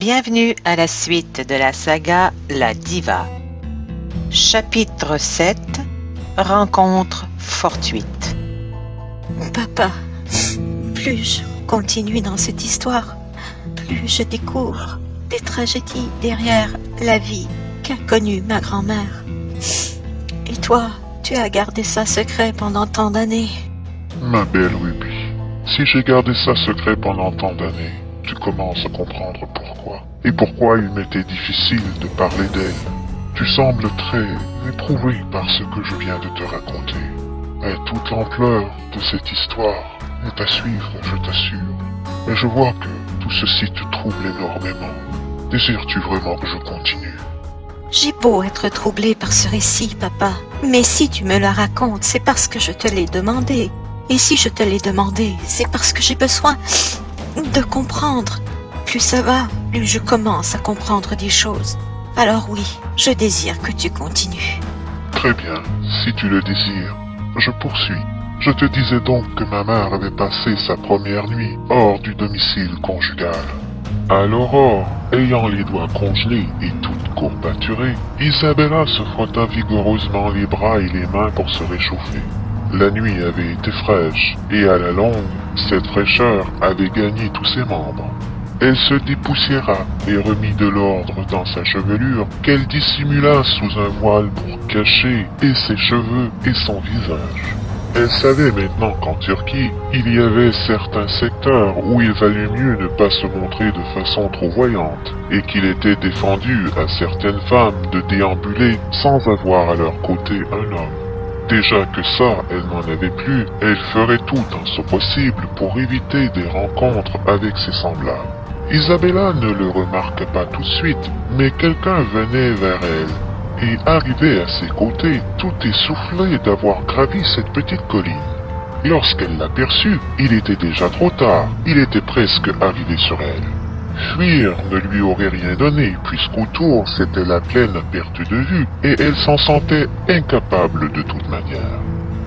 Bienvenue à la suite de la saga La Diva. Chapitre 7. Rencontre fortuite. Papa, plus je continue dans cette histoire, plus je découvre des tragédies derrière la vie qu'a connue ma grand-mère. Et toi, tu as gardé ça secret pendant tant d'années. Ma belle Ruby, si j'ai gardé ça secret pendant tant d'années, tu commences à comprendre pourquoi. Et pourquoi il m'était difficile de parler d'elle. Tu sembles très éprouvé par ce que je viens de te raconter. Mais toute l'ampleur de cette histoire est à suivre, je t'assure. Mais je vois que tout ceci te trouble énormément. Désires-tu vraiment que je continue? J'ai beau être troublée par ce récit, papa, mais si tu me le racontes, c'est parce que je te l'ai demandé. Et si je te l'ai demandé, c'est parce que j'ai besoin de comprendre. Plus ça va, plus je commence à comprendre des choses. Alors oui, je désire que tu continues. Très bien, si tu le désires, je poursuis. Je te disais donc que ma mère avait passé sa première nuit hors du domicile conjugal. À l'aurore, ayant les doigts congelés et toute courbaturée, Isabella se frotta vigoureusement les bras et les mains pour se réchauffer. La nuit avait été fraîche, et à la longue, cette fraîcheur avait gagné tous ses membres. Elle se dépoussiéra et remit de l'ordre dans sa chevelure qu'elle dissimula sous un voile pour cacher et ses cheveux et son visage. Elle savait maintenant qu'en Turquie, il y avait certains secteurs où il valait mieux ne pas se montrer de façon trop voyante, et qu'il était défendu à certaines femmes de déambuler sans avoir à leur côté un homme. Déjà que ça, elle n'en avait plus, elle ferait tout en ce possible pour éviter des rencontres avec ses semblables. Isabella ne le remarqua pas tout de suite, mais quelqu'un venait vers elle, et arrivé à ses côtés, tout essoufflé d'avoir gravi cette petite colline. Lorsqu'elle l'aperçut, il était déjà trop tard, il était presque arrivé sur elle. Fuir ne lui aurait rien donné, puisqu'autour c'était la pleine perte de vue, et elle s'en sentait incapable de toute manière.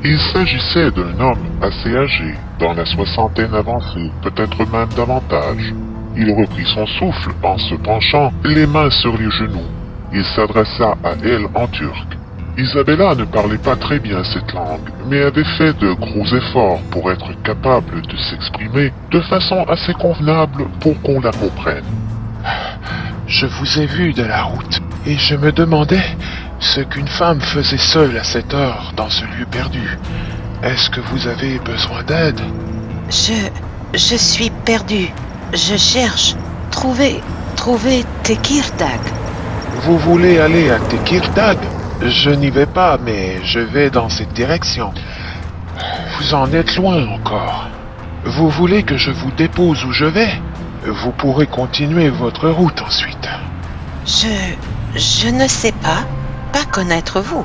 Il s'agissait d'un homme assez âgé, dans la soixantaine avancée, peut-être même davantage. Il reprit son souffle en se penchant, les mains sur les genoux. Il s'adressa à elle en turc. Isabella ne parlait pas très bien cette langue, mais avait fait de gros efforts pour être capable de s'exprimer de façon assez convenable pour qu'on la comprenne. Je vous ai vu de la route, et je me demandais ce qu'une femme faisait seule à cette heure dans ce lieu perdu. Est-ce que vous avez besoin d'aide? Je suis perdue. Je cherche. Trouver Tekirdağ. Vous voulez aller à Tekirdağ? Je n'y vais pas, mais je vais dans cette direction. Vous en êtes loin encore. Vous voulez que je vous dépose où je vais? Vous pourrez continuer votre route ensuite. Je ne sais pas connaître vous.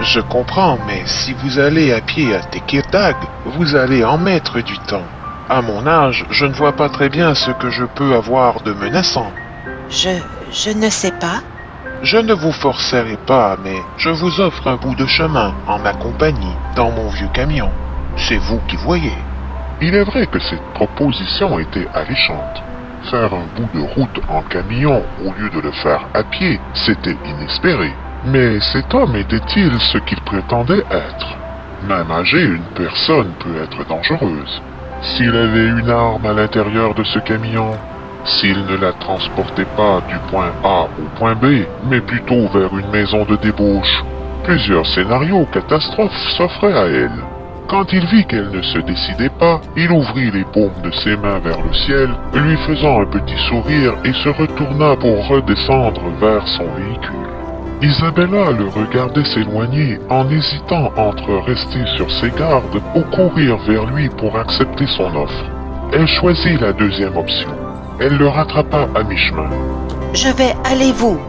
Je comprends, mais si vous allez à pied à Tekirdağ, vous allez en mettre du temps. À mon âge, je ne vois pas très bien ce que je peux avoir de menaçant. Je ne sais pas. Je ne vous forcerai pas, mais je vous offre un bout de chemin en ma compagnie dans mon vieux camion. C'est vous qui voyez. Il est vrai que cette proposition était alléchante. Faire un bout de route en camion au lieu de le faire à pied, c'était inespéré. Mais cet homme était-il ce qu'il prétendait être? Même âgé, une personne peut être dangereuse. S'il avait une arme à l'intérieur de ce camion, s'il ne la transportait pas du point A au point B, mais plutôt vers une maison de débauche, plusieurs scénarios catastrophes s'offraient à elle. Quand il vit qu'elle ne se décidait pas, il ouvrit les paumes de ses mains vers le ciel, lui faisant un petit sourire et se retourna pour redescendre vers son véhicule. Isabella le regardait s'éloigner en hésitant entre rester sur ses gardes ou courir vers lui pour accepter son offre. Elle choisit la deuxième option. Elle le rattrapa à mi-chemin. Je vais, allez-vous.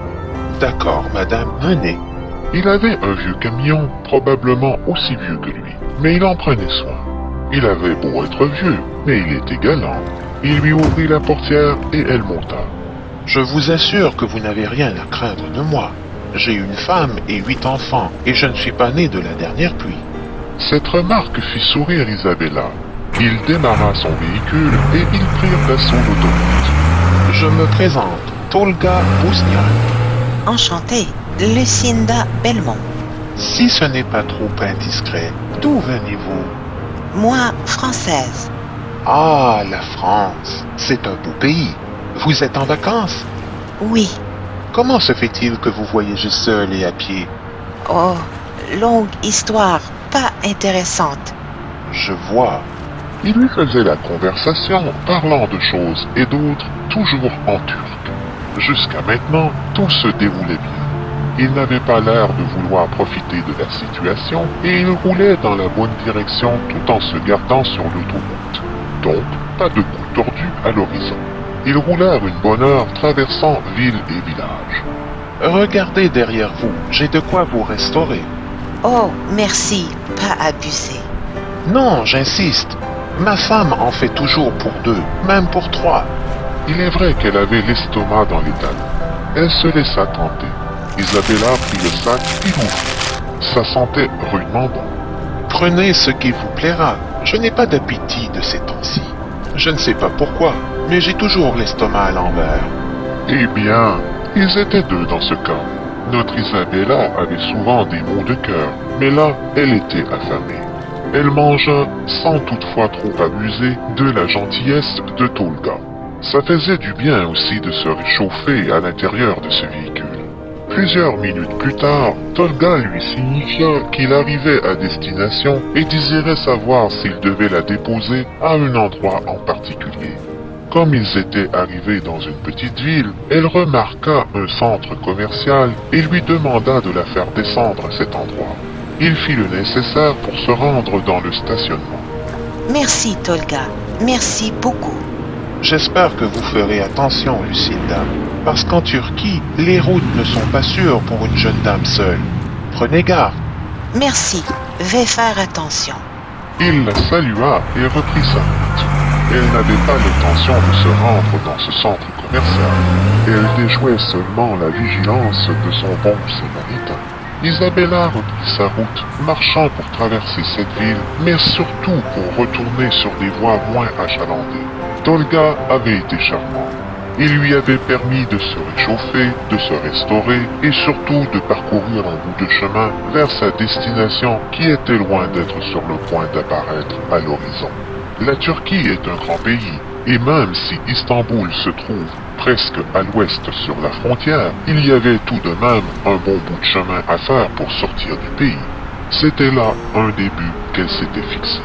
D'accord, madame, venez. Il avait un vieux camion, probablement aussi vieux que lui, mais il en prenait soin. Il avait beau être vieux, mais il était galant. Il lui ouvrit la portière et elle monta. Je vous assure que vous n'avez rien à craindre de moi. J'ai une femme et 8 enfants, et je ne suis pas né de la dernière pluie. Cette remarque fit sourire Isabella. Il démarra son véhicule et ils prirent l'assaut d'autoroute. Je me présente, Tolga Bouzniak. Enchantée, Lucinda Belmont. Si ce n'est pas trop indiscret, d'où venez-vous? Moi, française. Ah, la France, c'est un beau pays. Vous êtes en vacances? Oui. Comment se fait-il que vous voyagez seul et à pied? Oh, longue histoire, pas intéressante. Je vois. Il lui faisait la conversation, parlant de choses et d'autres, toujours en turc. Jusqu'à maintenant, tout se déroulait bien. Il n'avait pas l'air de vouloir profiter de la situation et il roulait dans la bonne direction tout en se gardant sur l'autoroute. Donc, pas de coup tordu à l'horizon. Ils roulèrent une bonne heure traversant ville et village. Regardez derrière vous, j'ai de quoi vous restaurer. Oh, merci, pas abusé. Non, j'insiste. Ma femme en fait toujours pour 2, même pour 3. Il est vrai qu'elle avait l'estomac dans les talons. Elle se laissa tenter. Isabella prit le sac et l'ouvrit. Ça sentait rudement bon. Prenez ce qui vous plaira. Je n'ai pas d'appétit de ces temps-ci. Je ne sais pas pourquoi, mais j'ai toujours l'estomac à l'envers. Eh bien, ils étaient 2 dans ce cas. Notre Isabella avait souvent des maux de cœur, mais là, elle était affamée. Elle mangea, sans toutefois trop abuser, de la gentillesse de Tolga. Ça faisait du bien aussi de se réchauffer à l'intérieur de ce véhicule. Plusieurs minutes plus tard, Tolga lui signifia qu'il arrivait à destination et désirait savoir s'il devait la déposer à un endroit en particulier. Comme ils étaient arrivés dans une petite ville, elle remarqua un centre commercial et lui demanda de la faire descendre à cet endroit. Il fit le nécessaire pour se rendre dans le stationnement. Merci, Tolga. Merci beaucoup. J'espère que vous ferez attention, Lucinda, parce qu'en Turquie, les routes ne sont pas sûres pour une jeune dame seule. Prenez garde. Merci, vais faire attention. Il la salua et reprit sa route. Elle n'avait pas l'intention de se rendre dans ce centre commercial. Elle déjouait seulement la vigilance de son bon samaritain. Isabella reprit sa route, marchant pour traverser cette ville, mais surtout pour retourner sur des voies moins achalandées. Tolga avait été charmant. Il lui avait permis de se réchauffer, de se restaurer et surtout de parcourir un bout de chemin vers sa destination qui était loin d'être sur le point d'apparaître à l'horizon. La Turquie est un grand pays et même si Istanbul se trouve presque à l'ouest sur la frontière, il y avait tout de même un bon bout de chemin à faire pour sortir du pays. C'était là un des buts qu'elle s'était fixé.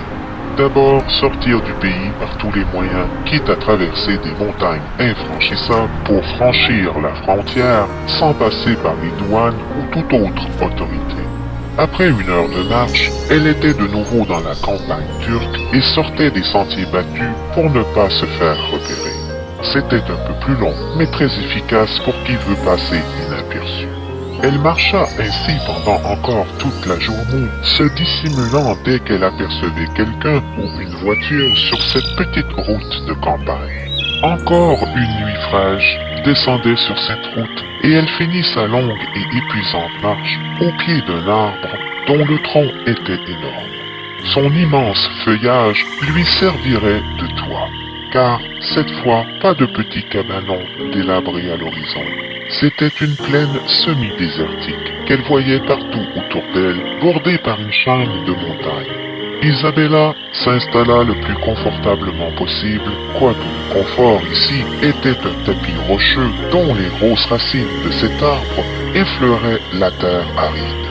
D'abord, sortir du pays par tous les moyens, quitte à traverser des montagnes infranchissables pour franchir la frontière sans passer par les douanes ou toute autre autorité. Après 1 heure de marche, elle était de nouveau dans la campagne turque et sortait des sentiers battus pour ne pas se faire repérer. C'était un peu plus long, mais très efficace pour qui veut passer inaperçu. Elle marcha ainsi pendant encore toute la journée, se dissimulant dès qu'elle apercevait quelqu'un ou une voiture sur cette petite route de campagne. Encore une nuit fraîche descendait sur cette route et elle finit sa longue et épuisante marche au pied d'un arbre dont le tronc était énorme. Son immense feuillage lui servirait de toit, car cette fois pas de petits cabanons délabrés à l'horizon. C'était une plaine semi-désertique qu'elle voyait partout autour d'elle, bordée par une chaîne de montagnes. Isabella s'installa le plus confortablement possible, quoique le confort ici était un tapis rocheux dont les grosses racines de cet arbre effleuraient la terre aride.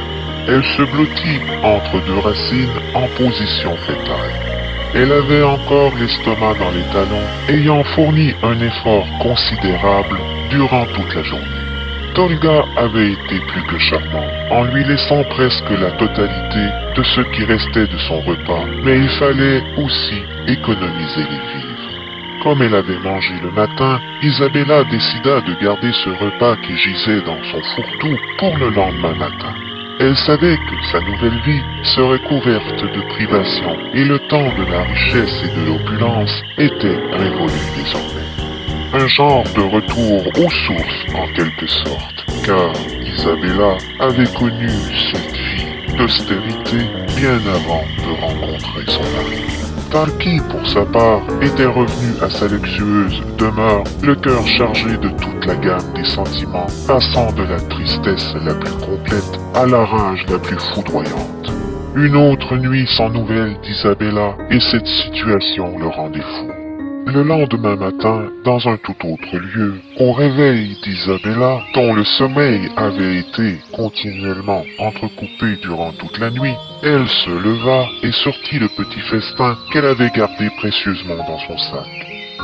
Elle se blottit entre 2 racines en position fétale. Elle avait encore l'estomac dans les talons, ayant fourni un effort considérable durant toute la journée. Tolga avait été plus que charmant, en lui laissant presque la totalité de ce qui restait de son repas, mais il fallait aussi économiser les vivres. Comme elle avait mangé le matin, Isabella décida de garder ce repas qui gisait dans son fourre-tout pour le lendemain matin. Elle savait que sa nouvelle vie serait couverte de privations et le temps de la richesse et de l'opulence était révolu désormais. Un genre de retour aux sources en quelque sorte, car Isabella avait connu cette vie d'austérité bien avant de rencontrer son mari. Tarki, pour sa part, était revenu à sa luxueuse demeure, le cœur chargé de toute la gamme des sentiments, passant de la tristesse la plus complète à la rage la plus foudroyante. Une autre nuit sans nouvelles d'Isabella, et cette situation le rendait fou. Le lendemain matin, dans un tout autre lieu, au réveil d'Isabella, dont le sommeil avait été continuellement entrecoupé durant toute la nuit, elle se leva et sortit le petit festin qu'elle avait gardé précieusement dans son sac.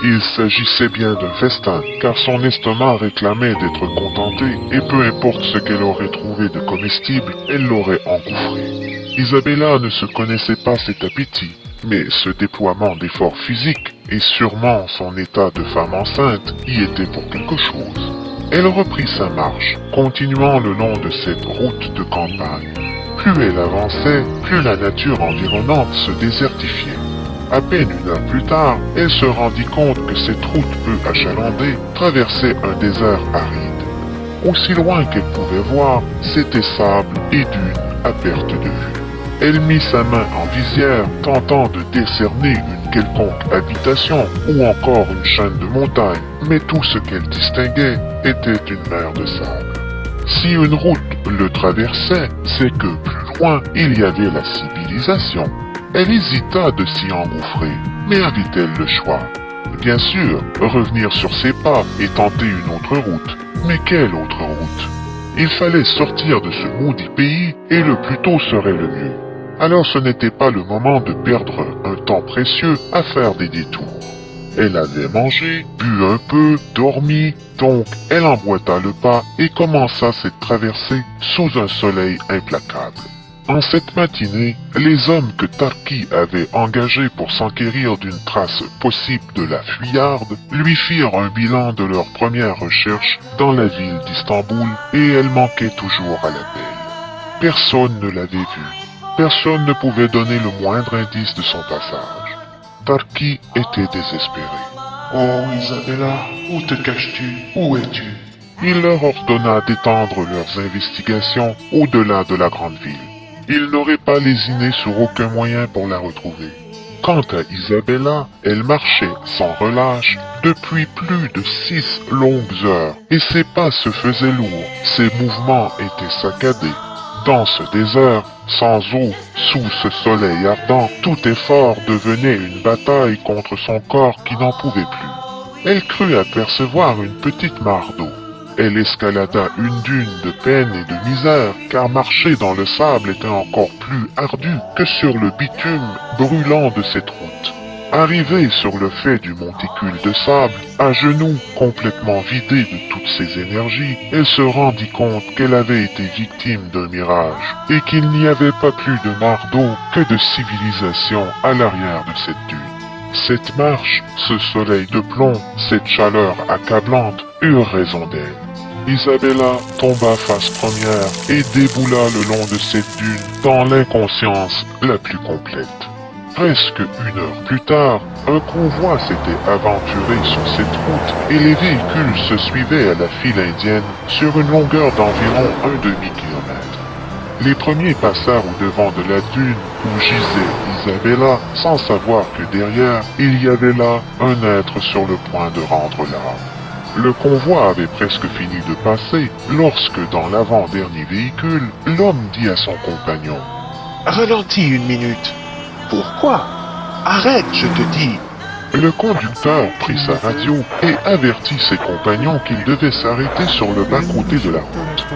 Il s'agissait bien d'un festin, car son estomac réclamait d'être contenté, et peu importe ce qu'elle aurait trouvé de comestible, elle l'aurait engouffré. Isabella ne se connaissait pas cet appétit, mais ce déploiement d'efforts physiques, et sûrement son état de femme enceinte, y était pour quelque chose. Elle reprit sa marche, continuant le long de cette route de campagne. Plus elle avançait, plus la nature environnante se désertifiait. À peine une heure plus tard, elle se rendit compte que cette route peu achalandée traversait un désert aride. Aussi loin qu'elle pouvait voir, c'était sable et dunes à perte de vue. Elle mit sa main en visière, tentant de décerner une quelconque habitation ou encore une chaîne de montagnes, mais tout ce qu'elle distinguait était une mer de sable. Si une route le traversait, c'est que plus loin, il y avait la civilisation. Elle hésita de s'y engouffrer, mais avait-elle le choix? Bien sûr, revenir sur ses pas et tenter une autre route. Mais quelle autre route? Il fallait sortir de ce maudit pays, et le plus tôt serait le mieux. Alors ce n'était pas le moment de perdre un temps précieux à faire des détours. Elle avait mangé, bu un peu, dormi, donc elle emboîta le pas et commença cette traversée sous un soleil implacable. En cette matinée, les hommes que Tarki avait engagés pour s'enquérir d'une trace possible de la fuyarde lui firent un bilan de leur première recherche dans la ville d'Istanbul et elle manquait toujours à la paix. Personne ne l'avait vue. Personne ne pouvait donner le moindre indice de son passage. Tarki était désespéré. « Oh Isabella, où te caches-tu? Où es-tu » Il leur ordonna d'étendre leurs investigations au-delà de la grande ville. Ils n'auraient pas lésiné sur aucun moyen pour la retrouver. Quant à Isabella, elle marchait sans relâche depuis plus de 6 longues heures, et ses pas se faisaient lourds, ses mouvements étaient saccadés. Dans ce désert, sans eau, sous ce soleil ardent, tout effort devenait une bataille contre son corps qui n'en pouvait plus. Elle crut apercevoir une petite mare d'eau. Elle escalada une dune de peine et de misère, car marcher dans le sable était encore plus ardu que sur le bitume brûlant de cette route. Arrivée sur le fait du monticule de sable, à genoux, complètement vidée de toutes ses énergies, elle se rendit compte qu'elle avait été victime d'un mirage, et qu'il n'y avait pas plus de mare d'eau que de civilisation à l'arrière de cette dune. Cette marche, ce soleil de plomb, cette chaleur accablante eurent raison d'elle. Isabella tomba face première et déboula le long de cette dune dans l'inconscience la plus complète. Presque une heure plus tard, un convoi s'était aventuré sur cette route et les véhicules se suivaient à la file indienne sur une longueur d'environ un demi-kilomètre. Les premiers passèrent au-devant de la dune où gisait Isabella sans savoir que derrière, il y avait là un être sur le point de rendre l'âme. Le convoi avait presque fini de passer lorsque, dans l'avant-dernier véhicule, l'homme dit à son compagnon « Ralentis une minute. Pourquoi? Arrête, je te dis. » Le conducteur prit sa radio et avertit ses compagnons qu'ils devaient s'arrêter sur le bas-côté de la route.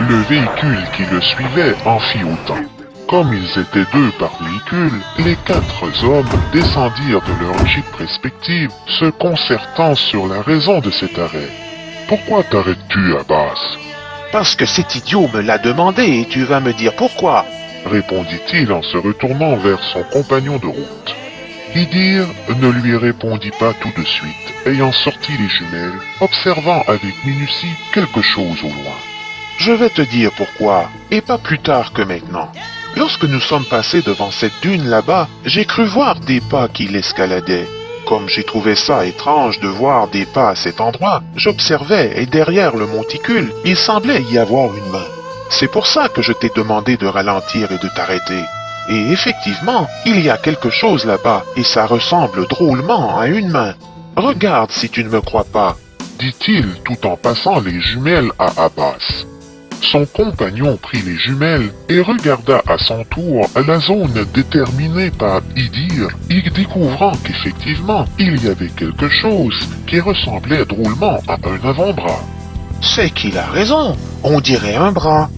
Le véhicule qui le suivait en fit autant. Comme ils étaient 2 par véhicule, les 4 hommes descendirent de leurs jeeps respectifs, se concertant sur la raison de cet arrêt. « Pourquoi t'arrêtes-tu, Abbas ?» « Parce que cet idiot me l'a demandé et tu vas me dire pourquoi. » répondit-il en se retournant vers son compagnon de route. Idir ne lui répondit pas tout de suite, ayant sorti les jumelles, observant avec minutie quelque chose au loin. « Je vais te dire pourquoi, et pas plus tard que maintenant. Lorsque nous sommes passés devant cette dune là-bas, j'ai cru voir des pas qui l'escaladaient. Comme j'ai trouvé ça étrange de voir des pas à cet endroit, j'observais et derrière le monticule, il semblait y avoir une main. C'est pour ça que je t'ai demandé de ralentir et de t'arrêter. Et effectivement, il y a quelque chose là-bas, et ça ressemble drôlement à une main. Regarde si tu ne me crois pas, dit-il tout en passant les jumelles à Abbas. Son compagnon prit les jumelles et regarda à son tour la zone déterminée par Idir, y découvrant qu'effectivement, il y avait quelque chose qui ressemblait drôlement à un avant-bras. C'est qu'il a raison, on dirait un bras.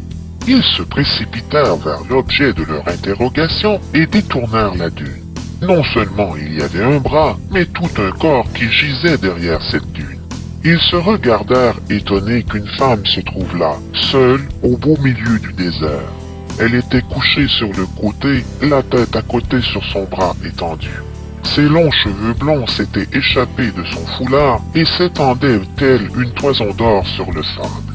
Ils se précipitèrent vers l'objet de leur interrogation et détournèrent la dune. Non seulement il y avait un bras, mais tout un corps qui gisait derrière cette dune. Ils se regardèrent étonnés qu'une femme se trouve là, seule, au beau milieu du désert. Elle était couchée sur le côté, la tête à côté sur son bras étendu. Ses longs cheveux blonds s'étaient échappés de son foulard et s'étendaient telle une toison d'or sur le sable.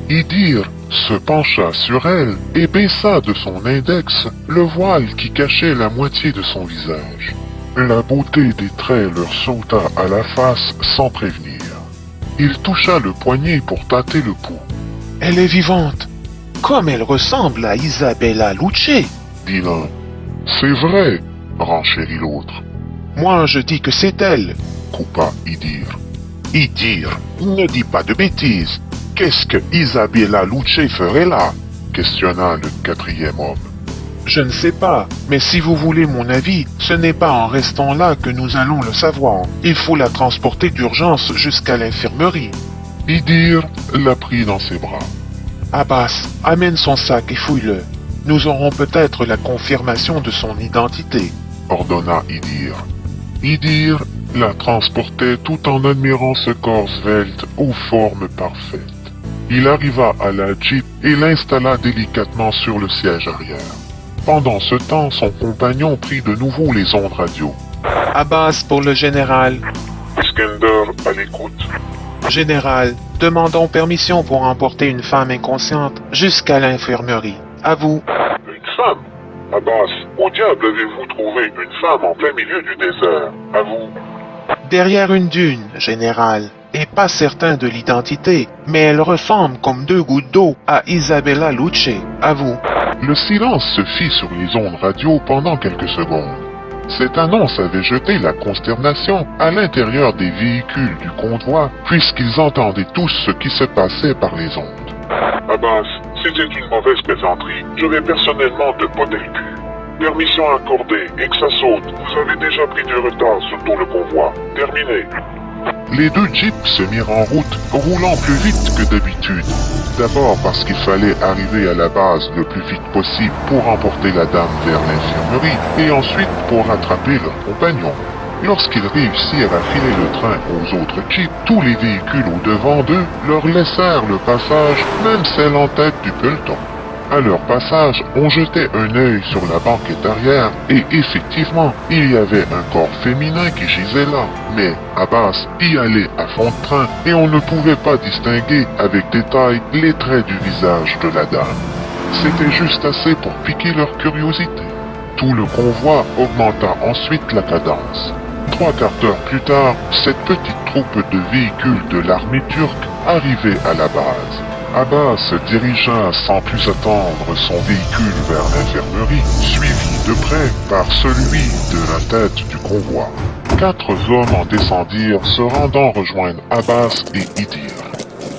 Idir se pencha sur elle et baissa de son index le voile qui cachait la moitié de son visage. La beauté des traits leur sauta à la face sans prévenir. Il toucha le poignet pour tâter le pouls. « Elle est vivante, comme elle ressemble à Isabella Lucci, » dit l'un. « C'est vrai, » renchérit l'autre. « Moi je dis que c'est elle, » coupa Idir. « Idir, ne dis pas de bêtises. Qu'est-ce que Isabella Lucci ferait là ?» questionna le quatrième homme. « Je ne sais pas, mais si vous voulez mon avis, ce n'est pas en restant là que nous allons le savoir. Il faut la transporter d'urgence jusqu'à l'infirmerie. » Idir la prit dans ses bras. « Abbas, amène son sac et fouille-le. Nous aurons peut-être la confirmation de son identité. » ordonna Idir. Idir la transportait tout en admirant ce corps svelte aux formes parfaites. Il arriva à la Jeep et l'installa délicatement sur le siège arrière. Pendant ce temps, son compagnon prit de nouveau les ondes radio. « Abbas pour le général. »« Iskender à l'écoute. »« Général, demandons permission pour emporter une femme inconsciente jusqu'à l'infirmerie. À vous. »« Une femme? Abbas, où diable avez-vous trouvé une femme en plein milieu du désert? À vous. »« Derrière une dune, général. Et pas certain de l'identité, mais elle ressemble comme 2 gouttes d'eau à Isabella Lucci. À vous. » Le silence se fit sur les ondes radio pendant quelques secondes. Cette annonce avait jeté la consternation à l'intérieur des véhicules du convoi, puisqu'ils entendaient tous ce qui se passait par les ondes. « Abbas, c'était une mauvaise plaisanterie. Je vais personnellement te botter le cul. Permission accordée et que ça saute. Vous avez déjà pris du retard sur tout le convoi. Terminé. » Les deux jeeps se mirent en route, roulant plus vite que d'habitude. D'abord parce qu'il fallait arriver à la base le plus vite possible pour emporter la dame vers l'infirmerie, et ensuite pour rattraper leurs compagnons. Lorsqu'ils réussirent à filer le train aux autres jeeps, tous les véhicules au-devant d'eux leur laissèrent le passage, même celle en tête du peloton. À leur passage, on jetait un œil sur la banquette arrière et effectivement, il y avait un corps féminin qui gisait là. Mais Abbas y allait à fond de train et on ne pouvait pas distinguer avec détail les traits du visage de la dame. C'était juste assez pour piquer leur curiosité. Tout le convoi augmenta ensuite la cadence. 3 quarts d'heure plus tard, cette petite troupe de véhicules de l'armée turque arrivait à la base. Abbas dirigea sans plus attendre son véhicule vers l'infirmerie, suivi de près par celui de la tête du convoi. 4 hommes en descendirent, se rendant rejoindre Abbas et Idir.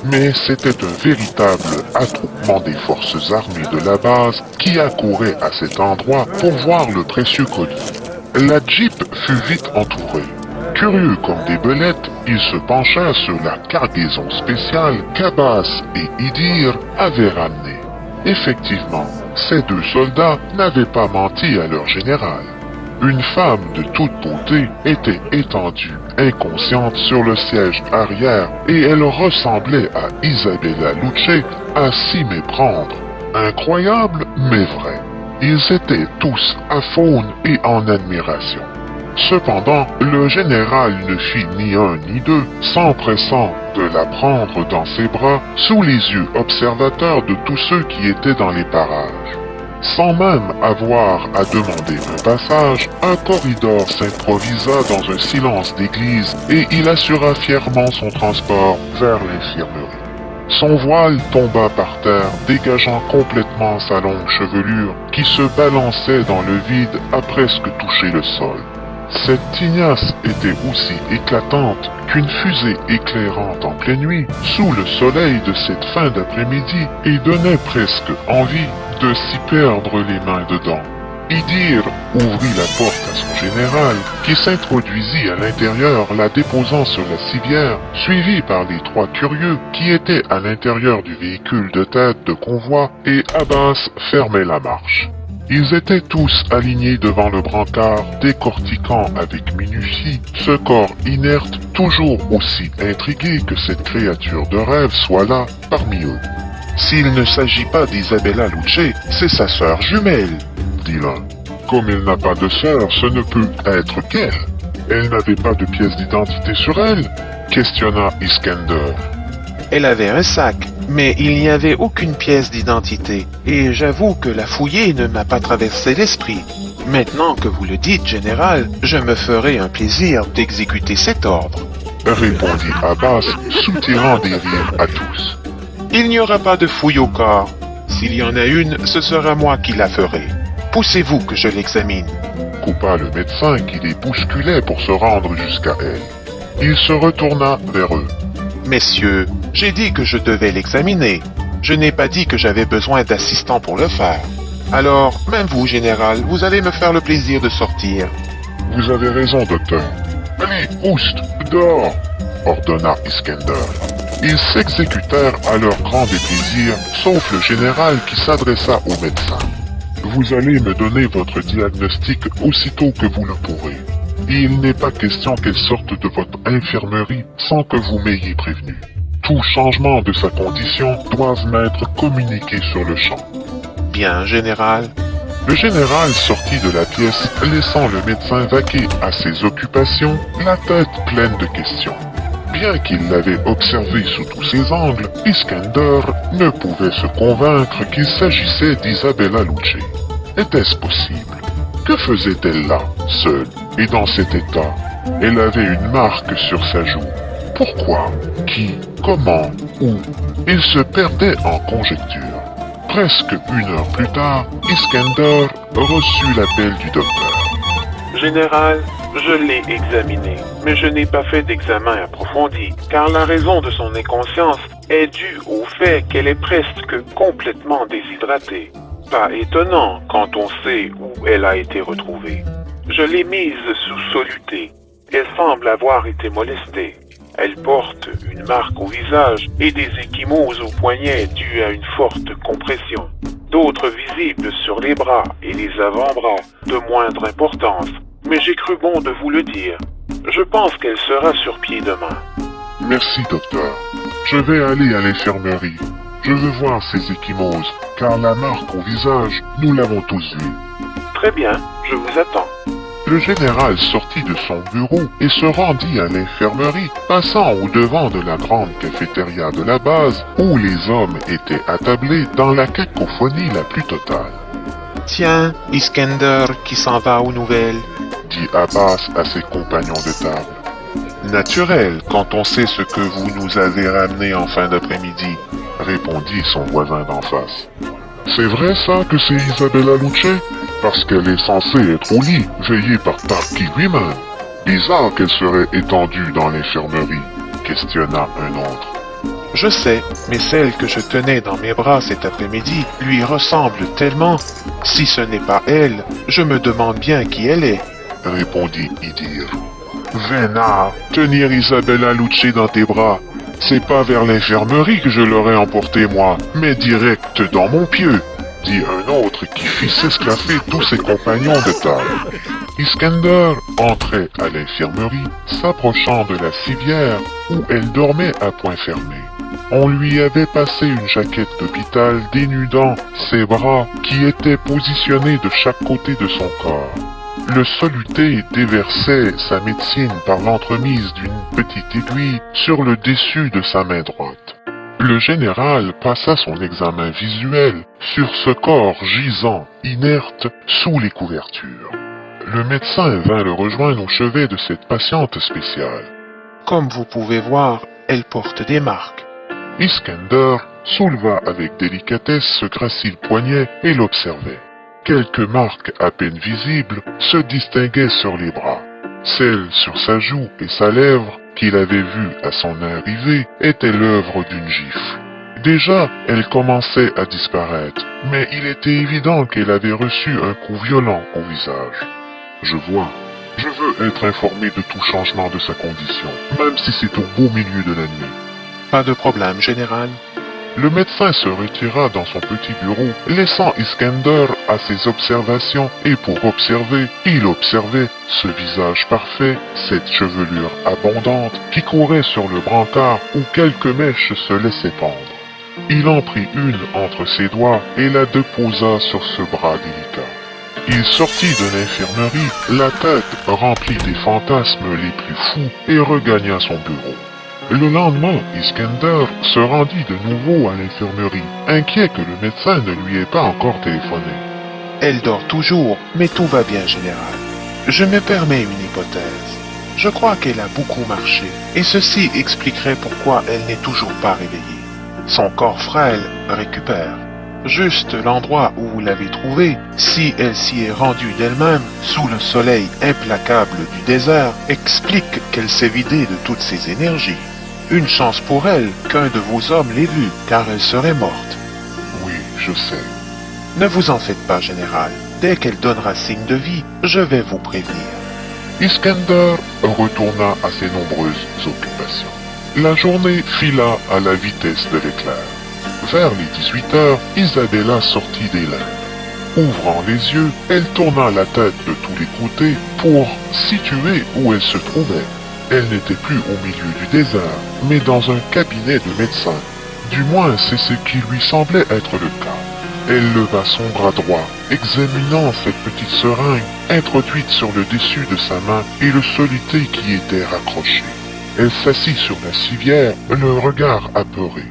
Mais c'était un véritable attroupement des forces armées de la base qui accouraient à cet endroit pour voir le précieux colis. La Jeep fut vite entourée. Curieux comme des belettes, ils se penchèrent sur la cargaison spéciale qu'Abbas et Idir avaient ramenée. Effectivement, ces 2 soldats n'avaient pas menti à leur général. Une femme de toute beauté était étendue, inconsciente sur le siège arrière, et elle ressemblait à Isabella Lucci à s'y méprendre. Incroyable, mais vrai. Ils étaient tous aphone et en admiration. Cependant, le général ne fit ni un ni deux, s'empressant de la prendre dans ses bras sous les yeux observateurs de tous ceux qui étaient dans les parages. Sans même avoir à demander un passage, un corridor s'improvisa dans un silence d'église et il assura fièrement son transport vers l'infirmerie. Son voile tomba par terre, dégageant complètement sa longue chevelure qui se balançait dans le vide à presque toucher le sol. Cette tignasse était aussi éclatante qu'une fusée éclairante en pleine nuit sous le soleil de cette fin d'après-midi et donnait presque envie de s'y perdre les mains dedans. Idir ouvrit la porte à son général, qui s'introduisit à l'intérieur, la déposant sur la civière, suivi par les 3 curieux qui étaient à l'intérieur du véhicule de tête de convoi, et Abbas fermait la marche. Ils étaient tous alignés devant le brancard, décortiquant avec minutie ce corps inerte, toujours aussi intrigué que cette créature de rêve soit là, parmi eux. S'il ne s'agit pas d'Isabella Lucce, c'est sa sœur jumelle, dit l'un. Comme elle n'a pas de sœur, ce ne peut être qu'elle. Elle n'avait pas de pièce d'identité sur elle, questionna Iskender. Elle avait un sac, mais il n'y avait aucune pièce d'identité, et j'avoue que la fouiller ne m'a pas traversé l'esprit. Maintenant que vous le dites, général, je me ferai un plaisir d'exécuter cet ordre, répondit Abbas, soutirant des rires à tous. Il n'y aura pas de fouille au corps. S'il y en a une, ce sera moi qui la ferai. Poussez-vous que je l'examine, coupa le médecin qui les bousculait pour se rendre jusqu'à elle. Il se retourna vers eux. Messieurs, j'ai dit que je devais l'examiner. Je n'ai pas dit que j'avais besoin d'assistants pour le faire. Alors, même vous, général, vous allez me faire le plaisir de sortir. Vous avez raison, docteur. Allez, Oust, dehors, ordonna Iskender. Ils s'exécutèrent à leur grand déplaisir, sauf le général qui s'adressa au médecin. Vous allez me donner votre diagnostic aussitôt que vous le pourrez. Il n'est pas question qu'elle sorte de votre infirmerie sans que vous m'ayez prévenu. Tout changement de sa condition doit m'être communiqué sur le champ. Bien, général. Le général sortit de la pièce, laissant le médecin vaquer à ses occupations, la tête pleine de questions. Bien qu'il l'avait observé sous tous ses angles, Iskender ne pouvait se convaincre qu'il s'agissait d'Isabella Lucce. Était-ce possible? Que faisait-elle là, seule, et dans cet état? Elle avait une marque sur sa joue. Pourquoi? Qui? Comment? Où? Il se perdait en conjectures. Presque 1 heure plus tard, Iskender reçut l'appel du docteur. Général, je l'ai examinée, mais je n'ai pas fait d'examen approfondi, car la raison de son inconscience est due au fait qu'elle est presque complètement déshydratée. Pas étonnant quand on sait où elle a été retrouvée. Je l'ai mise sous soluté. Elle semble avoir été molestée. Elle porte une marque au visage et des ecchymoses au poignet dues à une forte compression. D'autres visibles sur les bras et les avant-bras de moindre importance. Mais j'ai cru bon de vous le dire. Je pense qu'elle sera sur pied demain. Merci, docteur. Je vais aller à l'infirmerie. Je veux voir ces ecchymoses, car la marque au visage, nous l'avons tous vue. Très bien, je vous attends. Le général sortit de son bureau et se rendit à l'infirmerie, passant au-devant de la grande cafétéria de la base, où les hommes étaient attablés dans la cacophonie la plus totale. Tiens, Iskender qui s'en va aux nouvelles, dit Abbas à ses compagnons de table. Naturel, quand on sait ce que vous nous avez ramené en fin d'après-midi, répondit son voisin d'en face. C'est vrai ça que c'est Isabella Lucce? Parce qu'elle est censée être au lit, veillée par Tarki lui-même. Bizarre qu'elle serait étendue dans l'infirmerie, questionna un autre. Je sais, mais celle que je tenais dans mes bras cet après-midi lui ressemble tellement. Si ce n'est pas elle, je me demande bien qui elle est, répondit Idir. Vénard, tenir Isabella Lucce dans tes bras, c'est pas vers l'infirmerie que je l'aurais emporté moi, mais direct dans mon pieu, dit un autre qui fit s'esclaffer tous ses compagnons de table. Iskender entrait à l'infirmerie, s'approchant de la civière où elle dormait à point fermé. On lui avait passé une jaquette d'hôpital dénudant ses bras qui étaient positionnés de chaque côté de son corps. Le soluté déversait sa médecine par l'entremise d'une petite aiguille sur le dessus de sa main droite. Le général passa son examen visuel sur ce corps gisant, inerte, sous les couvertures. Le médecin vint le rejoindre au chevet de cette patiente spéciale. Comme vous pouvez voir, elle porte des marques. Iskender souleva avec délicatesse ce gracile poignet et l'observait. Quelques marques à peine visibles se distinguaient sur les bras. Celle sur sa joue et sa lèvre, qu'il avait vue à son arrivée, était l'œuvre d'une gifle. Déjà, elle commençait à disparaître, mais il était évident qu'elle avait reçu un coup violent au visage. Je vois. Je veux être informé de tout changement de sa condition, même si c'est au beau milieu de la nuit. Pas de problème, général. Le médecin se retira dans son petit bureau, laissant Iskender à ses observations, et pour observer, il observait ce visage parfait, cette chevelure abondante qui courait sur le brancard où quelques mèches se laissaient pendre. Il en prit une entre ses doigts et la déposa sur ce bras délicat. Il sortit de l'infirmerie, la tête remplie des fantasmes les plus fous, et regagna son bureau. Le lendemain, Iskender se rendit de nouveau à l'infirmerie, inquiet que le médecin ne lui ait pas encore téléphoné. Elle dort toujours, mais tout va bien, général. Je me permets une hypothèse. Je crois qu'elle a beaucoup marché, et ceci expliquerait pourquoi elle n'est toujours pas réveillée. Son corps frêle récupère. Juste l'endroit où vous l'avez trouvée, si elle s'y est rendue d'elle-même, sous le soleil implacable du désert, explique qu'elle s'est vidée de toutes ses énergies. Une chance pour elle qu'un de vos hommes l'ait vue, car elle serait morte. Oui, je sais. Ne vous en faites pas, général. Dès qu'elle donnera signe de vie, je vais vous prévenir. Iskender retourna à ses nombreuses occupations. La journée fila à la vitesse de l'éclair. Vers les 18 heures, Isabella sortit des limbes. Ouvrant les yeux, elle tourna la tête de tous les côtés pour situer où elle se trouvait. Elle n'était plus au milieu du désert, mais dans un cabinet de médecin. Du moins, c'est ce qui lui semblait être le cas. Elle leva son bras droit, examinant cette petite seringue introduite sur le dessus de sa main et le soluté qui était raccroché. Elle s'assit sur la civière, le regard apeuré.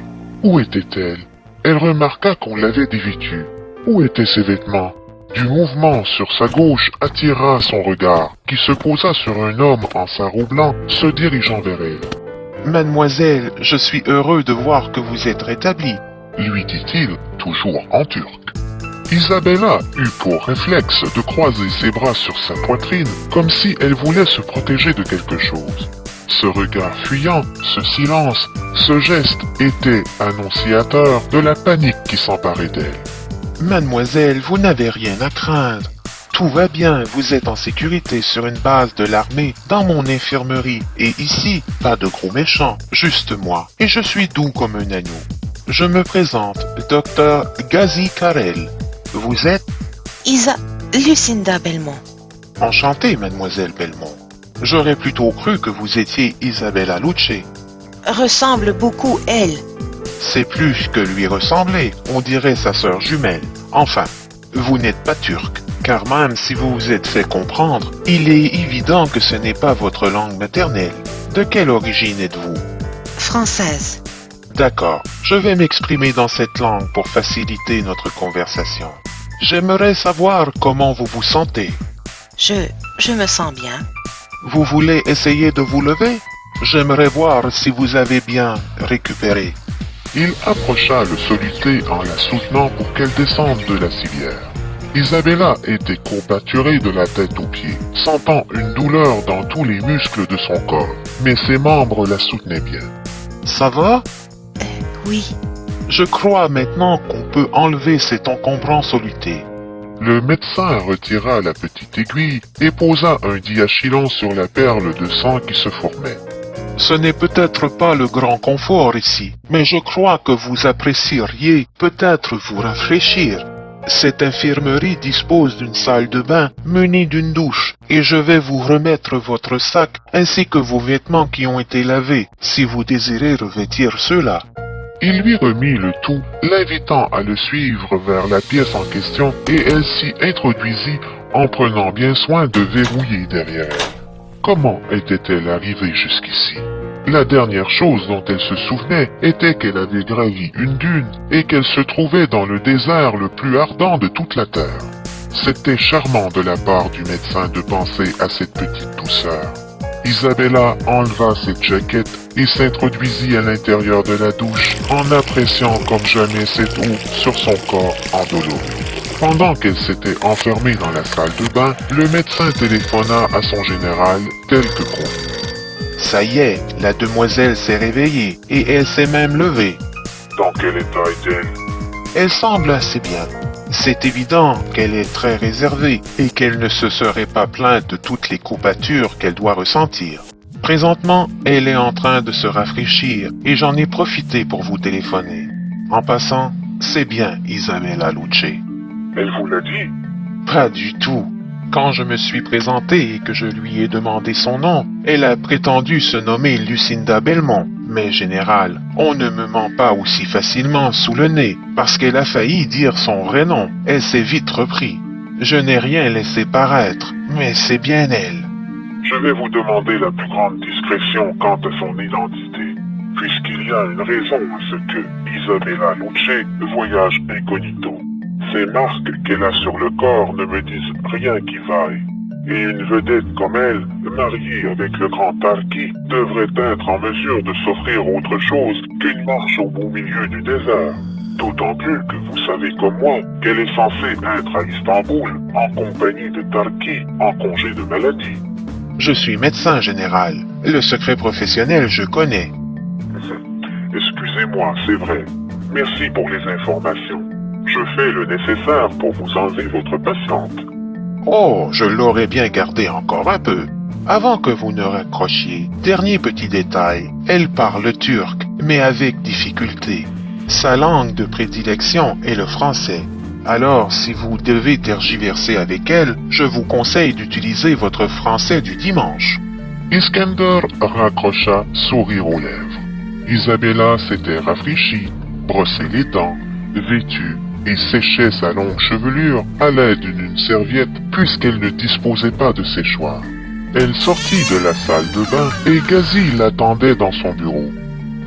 Où était-elle? Elle remarqua qu'on l'avait dévêtue. Où étaient ses vêtements? Du mouvement sur sa gauche attira son regard, qui se posa sur un homme en sarrau blanc se dirigeant vers elle. Mademoiselle, je suis heureux de voir que vous êtes rétablie, Lui dit-il, toujours en turc. Isabella eut pour réflexe de croiser ses bras sur sa poitrine, comme si elle voulait se protéger de quelque chose. Ce regard fuyant, ce silence, ce geste étaient annonciateurs de la panique qui s'emparait d'elle. Mademoiselle, vous n'avez rien à craindre. Tout va bien, vous êtes en sécurité sur une base de l'armée, dans mon infirmerie, et ici, pas de gros méchants, juste moi, et je suis doux comme un agneau. Je me présente, Dr. Gazi Karel. Vous êtes Lucinda Belmont. enchantée, mademoiselle Belmont. J'aurais plutôt cru que vous étiez Isabella Lucci. Ressemble beaucoup, elle. C'est plus que lui ressembler, on dirait sa sœur jumelle. Enfin, vous n'êtes pas turc, car même si vous vous êtes fait comprendre, il est évident que ce n'est pas votre langue maternelle. De quelle origine êtes-vous? Française. D'accord, je vais m'exprimer dans cette langue pour faciliter notre conversation. J'aimerais savoir comment vous vous sentez. Je me sens bien. Vous voulez essayer de vous lever? J'aimerais voir si vous avez bien récupéré. Il approcha le soluté en la soutenant pour qu'elle descende de la civière. Isabella était courbaturée de la tête aux pieds, sentant une douleur dans tous les muscles de son corps, mais ses membres la soutenaient bien. Ça va? Oui. Je crois maintenant qu'on peut enlever cet encombrant soluté. Le médecin retira la petite aiguille et posa un diachylon sur la perle de sang qui se formait. Ce n'est peut-être pas le grand confort ici, mais je crois que vous apprécieriez peut-être vous rafraîchir. Cette infirmerie dispose d'une salle de bain munie d'une douche, et je vais vous remettre votre sac ainsi que vos vêtements qui ont été lavés, si vous désirez revêtir ceux-là. Il lui remit le tout, l'invitant à le suivre vers la pièce en question, et elle s'y introduisit en prenant bien soin de verrouiller derrière elle. Comment était-elle arrivée jusqu'ici? La dernière chose dont elle se souvenait était qu'elle avait gravi une dune et qu'elle se trouvait dans le désert le plus ardent de toute la terre. C'était charmant de la part du médecin de penser à cette petite douceur. Isabella enleva ses jaquettes et s'introduisit à l'intérieur de la douche en appréciant comme jamais cette eau sur son corps endolori. Pendant qu'elle s'était enfermée dans la salle de bain, le médecin téléphona à son général tel que convenu. Ça y est, la demoiselle s'est réveillée et elle s'est même levée. Dans quel état est-elle? Elle semble assez bien. C'est évident qu'elle est très réservée et qu'elle ne se serait pas plainte de toutes les courbatures qu'elle doit ressentir. Présentement, elle est en train de se rafraîchir et j'en ai profité pour vous téléphoner. En passant, c'est bien Isabella Luce. Elle vous l'a dit? Pas du tout. Quand je me suis présenté et que je lui ai demandé son nom, elle a prétendu se nommer Lucinda Belmont. Mais général, on ne me ment pas aussi facilement sous le nez, parce qu'elle a failli dire son vrai nom. Elle s'est vite repris. Je n'ai rien laissé paraître, mais c'est bien elle. Je vais vous demander la plus grande discrétion quant à son identité, puisqu'il y a une raison à ce que Isabella Luce voyage incognito. Ces marques qu'elle a sur le corps ne me disent rien qui vaille. Et une vedette comme elle, mariée avec le grand Tarki, devrait être en mesure de s'offrir autre chose qu'une marche au beau milieu du désert. D'autant plus que vous savez comme moi qu'elle est censée être à Istanbul en compagnie de Tarki en congé de maladie. Je suis médecin général. Le secret professionnel, je connais. Excusez-moi, c'est vrai. Merci pour les informations. Je fais le nécessaire pour vous enlever votre patiente. Oh, je l'aurais bien gardé encore un peu. Avant que vous ne raccrochiez, dernier petit détail, elle parle turc, mais avec difficulté. Sa langue de prédilection est le français. Alors, si vous devez tergiverser avec elle, je vous conseille d'utiliser votre français du dimanche. Iskender raccrocha, sourire aux lèvres. Isabella s'était rafraîchie, brossé les dents, vêtue, et séchait sa longue chevelure à l'aide d'une serviette puisqu'elle ne disposait pas de séchoir. Elle sortit de la salle de bain et Gazi l'attendait dans son bureau.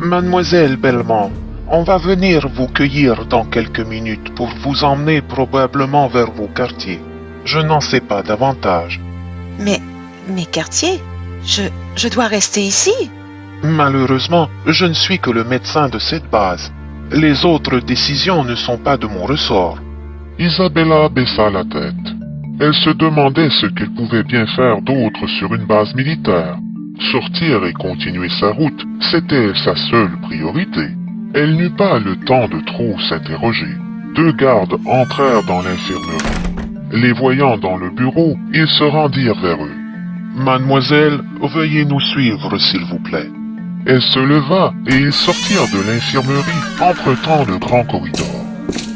Mademoiselle Belmont, on va venir vous cueillir dans quelques minutes pour vous emmener probablement vers vos quartiers. Je n'en sais pas davantage. Mais mes quartiers, je dois rester ici. Malheureusement, je ne suis que le médecin de cette base. Les autres décisions ne sont pas de mon ressort. Isabella baissa la tête. Elle se demandait ce qu'elle pouvait bien faire d'autre sur une base militaire. Sortir et continuer sa route, c'était sa seule priorité. Elle n'eut pas le temps de trop s'interroger. Deux gardes entrèrent dans l'infirmerie. Les voyant dans le bureau, ils se rendirent vers eux. « Mademoiselle, veuillez nous suivre, s'il vous plaît. » Elle se leva et ils sortirent de l'infirmerie, empruntant le grand corridor.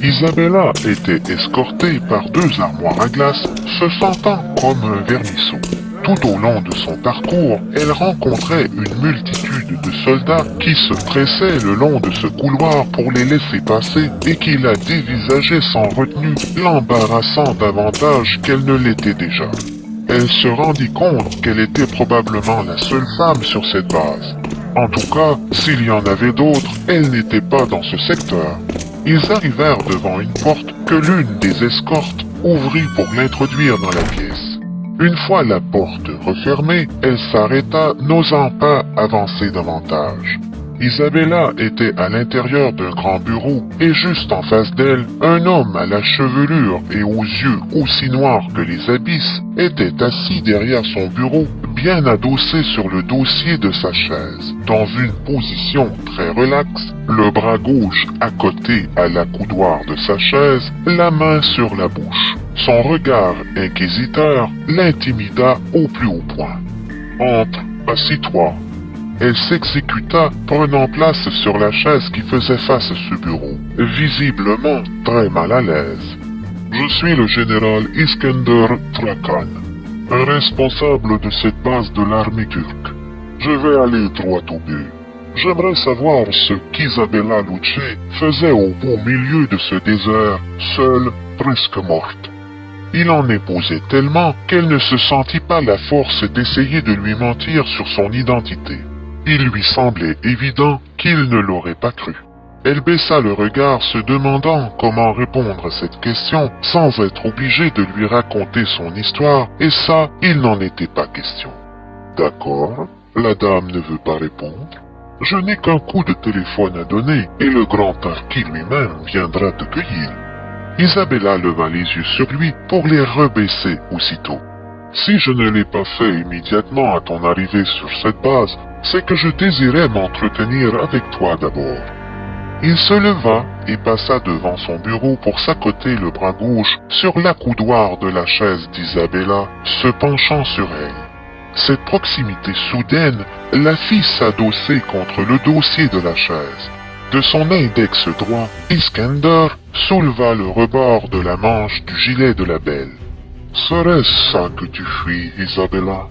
Isabella était escortée par deux armoires à glace, se sentant comme un vermisseau. Tout au long de son parcours, elle rencontrait une multitude de soldats qui se pressaient le long de ce couloir pour les laisser passer et qui la dévisageaient sans retenue, l'embarrassant davantage qu'elle ne l'était déjà. Elle se rendit compte qu'elle était probablement la seule femme sur cette base. En tout cas, s'il y en avait d'autres, elle n'était pas dans ce secteur. Ils arrivèrent devant une porte que l'une des escortes ouvrit pour l'introduire dans la pièce. Une fois la porte refermée, elle s'arrêta, n'osant pas avancer davantage. Isabella était à l'intérieur d'un grand bureau et juste en face d'elle, un homme à la chevelure et aux yeux aussi noirs que les abysses était assis derrière son bureau, bien adossé sur le dossier de sa chaise, dans une position très relaxe, le bras gauche accoté à l'accoudoir de sa chaise, la main sur la bouche. Son regard inquisiteur l'intimida au plus haut point. « Entre, assis-toi. » Elle s'exécuta, prenant place sur la chaise qui faisait face à ce bureau, visiblement très mal à l'aise. « Je suis le général Iskender Trakan, un responsable de cette base de l'armée turque. Je vais aller droit au but. J'aimerais savoir ce qu'Isabella Luce faisait au beau milieu de ce désert, seule, presque morte. » Il en éposait tellement qu'elle ne se sentit pas la force d'essayer de lui mentir sur son identité. Il lui semblait évident qu'il ne l'aurait pas cru. Elle baissa le regard se demandant comment répondre à cette question sans être obligée de lui raconter son histoire, et ça, il n'en était pas question. D'accord, la dame ne veut pas répondre. Je n'ai qu'un coup de téléphone à donner et le grand Tarqui lui-même viendra te cueillir. Isabella leva les yeux sur lui pour les rebaisser aussitôt. Si je ne l'ai pas fait immédiatement à ton arrivée sur cette base, c'est que je désirais m'entretenir avec toi d'abord. Il se leva et passa devant son bureau pour s'accoter le bras gauche sur l'accoudoir de la chaise d'Isabella, se penchant sur elle. Cette proximité soudaine la fit s'adosser contre le dossier de la chaise. De son index droit, Iskender souleva le rebord de la manche du gilet de la belle. « Serait-ce ça que tu fuis, Isabella ?»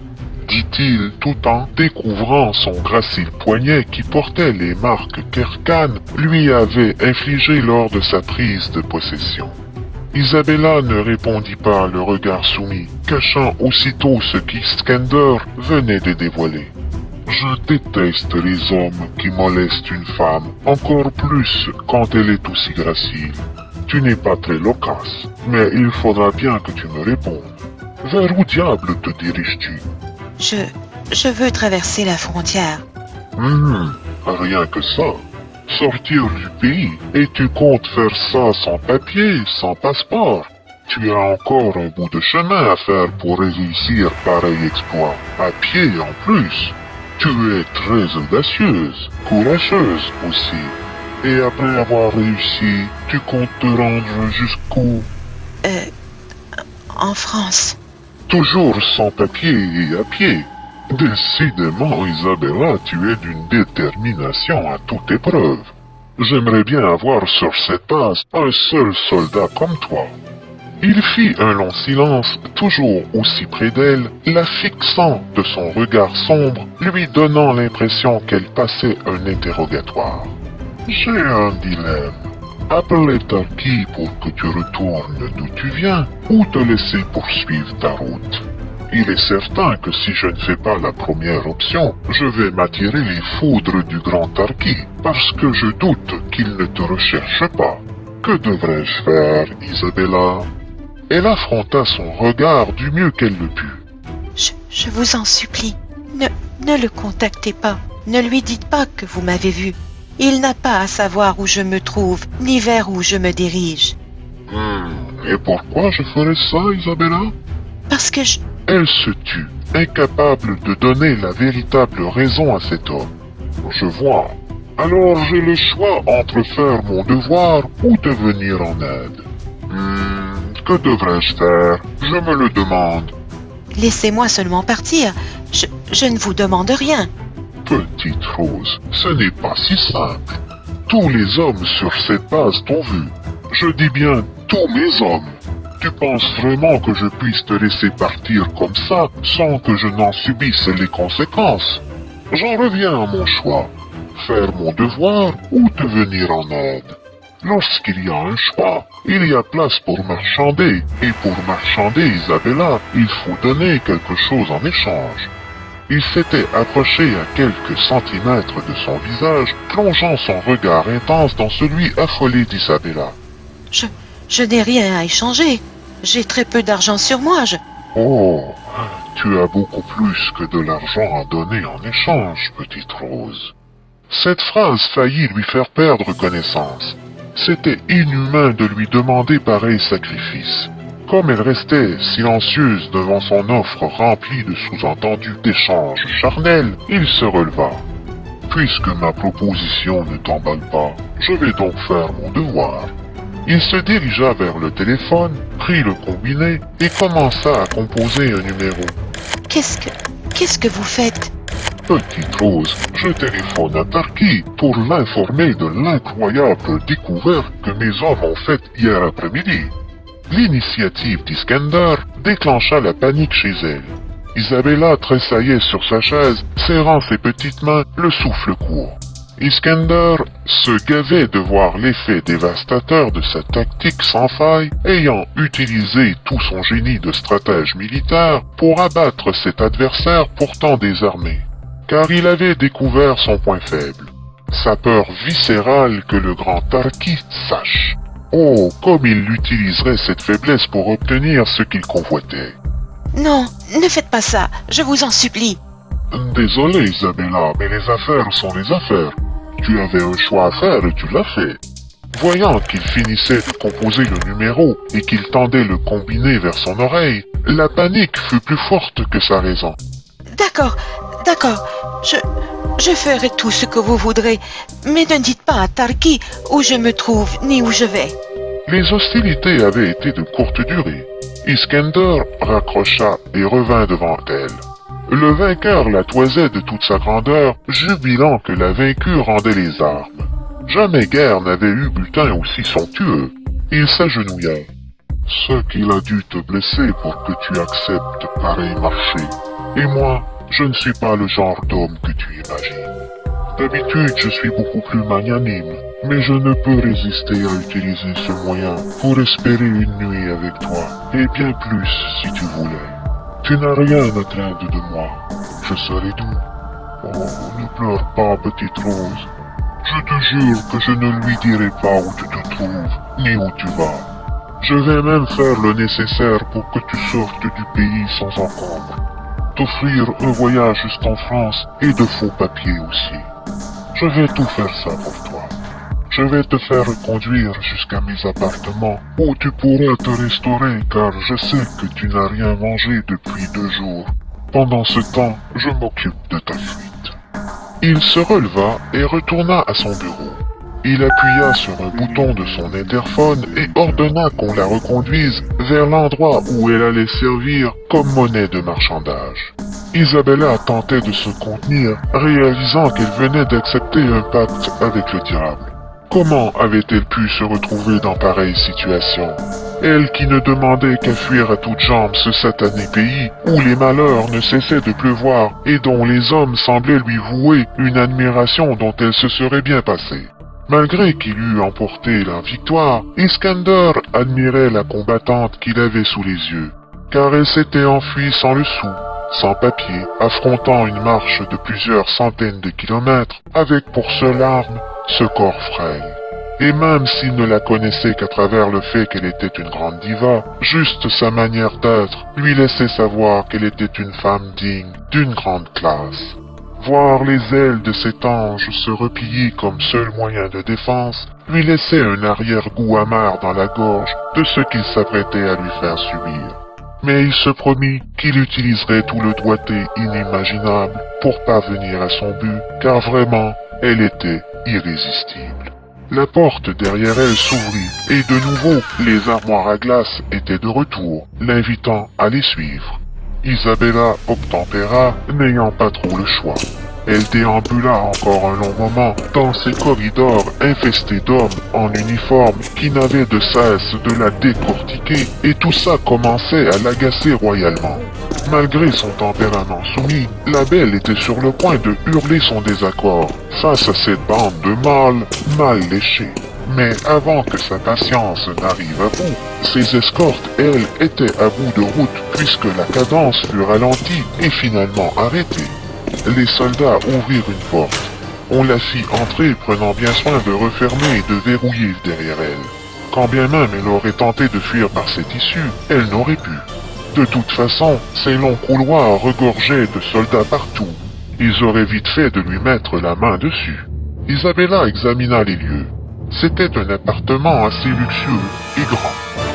dit-il tout en découvrant son gracile poignet qui portait les marques qu'Erkan lui avait infligées lors de sa prise de possession. Isabella ne répondit pas, le regard soumis, cachant aussitôt ce qu'Iskender venait de dévoiler. « Je déteste les hommes qui molestent une femme, encore plus quand elle est aussi gracile. Tu n'es pas très loquace, mais il faudra bien que tu me répondes. Vers où diable te diriges-tu » ? Je veux traverser la frontière. Rien que ça. Sortir du pays, et tu comptes faire ça sans papier, sans passeport. Tu as encore un bout de chemin à faire pour réussir pareil exploit, à pied en plus. Tu es très audacieuse, courageuse aussi. Et après avoir réussi, tu comptes te rendre jusqu'où? En France. Toujours sans papier et à pied. Décidément, Isabella, tu es d'une détermination à toute épreuve. J'aimerais bien avoir sur cette base un seul soldat comme toi. Il fit un long silence, toujours aussi près d'elle, la fixant de son regard sombre, lui donnant l'impression qu'elle passait un interrogatoire. J'ai un dilemme. Appeler Tarqui pour que tu retournes d'où tu viens, ou te laisser poursuivre ta route. Il est certain que si je ne fais pas la première option, je vais m'attirer les foudres du grand Tarqui, parce que je doute qu'il ne te recherche pas. Que devrais-je faire, Isabella? Elle affronta son regard du mieux qu'elle le put. Je vous en supplie, ne le contactez pas. Ne lui dites pas que vous m'avez vu. Il n'a pas à savoir où je me trouve, ni vers où je me dirige. Et pourquoi je ferais ça, Isabella? Parce que Elle se tut, incapable de donner la véritable raison à cet homme. Je vois. Alors j'ai le choix entre faire mon devoir ou te venir en aide. Que devrais-je faire? Je me le demande. Laissez-moi seulement partir. Je ne vous demande rien. Petite Rose, ce n'est pas si simple. Tous les hommes sur cette base t'ont vu. Je dis bien tous mes hommes. Tu penses vraiment que je puisse te laisser partir comme ça sans que je n'en subisse les conséquences? J'en reviens à mon choix. Faire mon devoir ou te venir en aide. Lorsqu'il y a un choix, il y a place pour marchander. Et pour marchander, Isabella, il faut donner quelque chose en échange. Il s'était approché à quelques centimètres de son visage, plongeant son regard intense dans celui affolé d'Isabella. Je n'ai rien à échanger. J'ai très peu d'argent sur moi, Oh, tu as beaucoup plus que de l'argent à donner en échange, petite Rose. Cette phrase faillit lui faire perdre connaissance. C'était inhumain de lui demander pareil sacrifice. Comme elle restait silencieuse devant son offre remplie de sous-entendus d'échanges charnels, il se releva. Puisque ma proposition ne t'emballe pas, je vais donc faire mon devoir. Il se dirigea vers le téléphone, prit le combiné et commença à composer un numéro. Qu'est-ce que vous faites? Petite Rose, je téléphone à Tarqui pour l'informer de l'incroyable découverte que mes hommes ont faite hier après-midi. L'initiative d'Iskender déclencha la panique chez elle. Isabella tressaillait sur sa chaise, serrant ses petites mains, le souffle court. Iskender se gavait de voir l'effet dévastateur de sa tactique sans faille, ayant utilisé tout son génie de stratège militaire pour abattre cet adversaire pourtant désarmé. Car il avait découvert son point faible, sa peur viscérale que le grand Tarqui sache. Oh, comme il utiliserait cette faiblesse pour obtenir ce qu'il convoitait. Non, ne faites pas ça, je vous en supplie. Désolé, Isabella, mais les affaires sont les affaires. Tu avais un choix à faire et tu l'as fait. Voyant qu'il finissait de composer le numéro et qu'il tendait le combiné vers son oreille, la panique fut plus forte que sa raison. D'accord, d'accord. Je ferai tout ce que vous voudrez, mais ne dites pas à Tarki où je me trouve ni où je vais. Les hostilités avaient été de courte durée. Iskender raccrocha et revint devant elle. Le vainqueur la toisait de toute sa grandeur, jubilant que la vaincue rendait les armes. Jamais guerre n'avait eu butin aussi somptueux. Il s'agenouilla. Ce qu'il a dû te blesser pour que tu acceptes pareil marché. Et moi, je ne suis pas le genre d'homme que tu imagines. D'habitude, je suis beaucoup plus magnanime, mais je ne peux résister à utiliser ce moyen pour espérer une nuit avec toi, et bien plus si tu voulais. Tu n'as rien à craindre de moi. Je serai doux. Oh, ne pleure pas, petite rose. Je te jure que je ne lui dirai pas où tu te trouves, ni où tu vas. Je vais même faire le nécessaire pour que tu sortes du pays sans encombre. T'offrir un voyage jusqu'en France et de faux papiers aussi. Je vais tout faire ça pour toi. Je vais te faire conduire jusqu'à mes appartements où tu pourras te restaurer car je sais que tu n'as rien mangé depuis 2 jours. Pendant ce temps, je m'occupe de ta fuite. Il se releva et retourna à son bureau. Il appuya sur un bouton de son interphone et ordonna qu'on la reconduise vers l'endroit où elle allait servir comme monnaie de marchandage. Isabella tentait de se contenir, réalisant qu'elle venait d'accepter un pacte avec le diable. Comment avait-elle pu se retrouver dans pareille situation? Elle qui ne demandait qu'à fuir à toutes jambes ce satané pays où les malheurs ne cessaient de pleuvoir et dont les hommes semblaient lui vouer une admiration dont elle se serait bien passée. Malgré qu'il eût emporté la victoire, Iskender admirait la combattante qu'il avait sous les yeux, car elle s'était enfuie sans le sou, sans papier, affrontant une marche de plusieurs centaines de kilomètres, avec pour seule arme ce corps frêle. Et même s'il ne la connaissait qu'à travers le fait qu'elle était une grande diva, juste sa manière d'être lui laissait savoir qu'elle était une femme digne d'une grande classe. Voir les ailes de cet ange se replier comme seul moyen de défense lui laissait un arrière-goût amer dans la gorge de ce qu'il s'apprêtait à lui faire subir. Mais il se promit qu'il utiliserait tout le doigté inimaginable pour parvenir à son but, car vraiment, elle était irrésistible. La porte derrière elle s'ouvrit, et de nouveau, les armoires à glace étaient de retour, l'invitant à les suivre. Isabella obtempéra, n'ayant pas trop le choix. Elle déambula encore un long moment dans ces corridors infestés d'hommes en uniforme qui n'avaient de cesse de la décortiquer, et tout ça commençait à l'agacer royalement. Malgré son tempérament soumis, la belle était sur le point de hurler son désaccord face à cette bande de mâles mal léchés. Mais avant que sa patience n'arrive à bout, ses escortes, elles, étaient à bout de route puisque la cadence fut ralentie et finalement arrêtée. Les soldats ouvrirent une porte. On la fit entrer prenant bien soin de refermer et de verrouiller derrière elle. Quand bien même elle aurait tenté de fuir par cette issue, elle n'aurait pu. De toute façon, ces longs couloirs regorgeaient de soldats partout. Ils auraient vite fait de lui mettre la main dessus. Isabella examina les lieux. C'était un appartement assez luxueux et grand.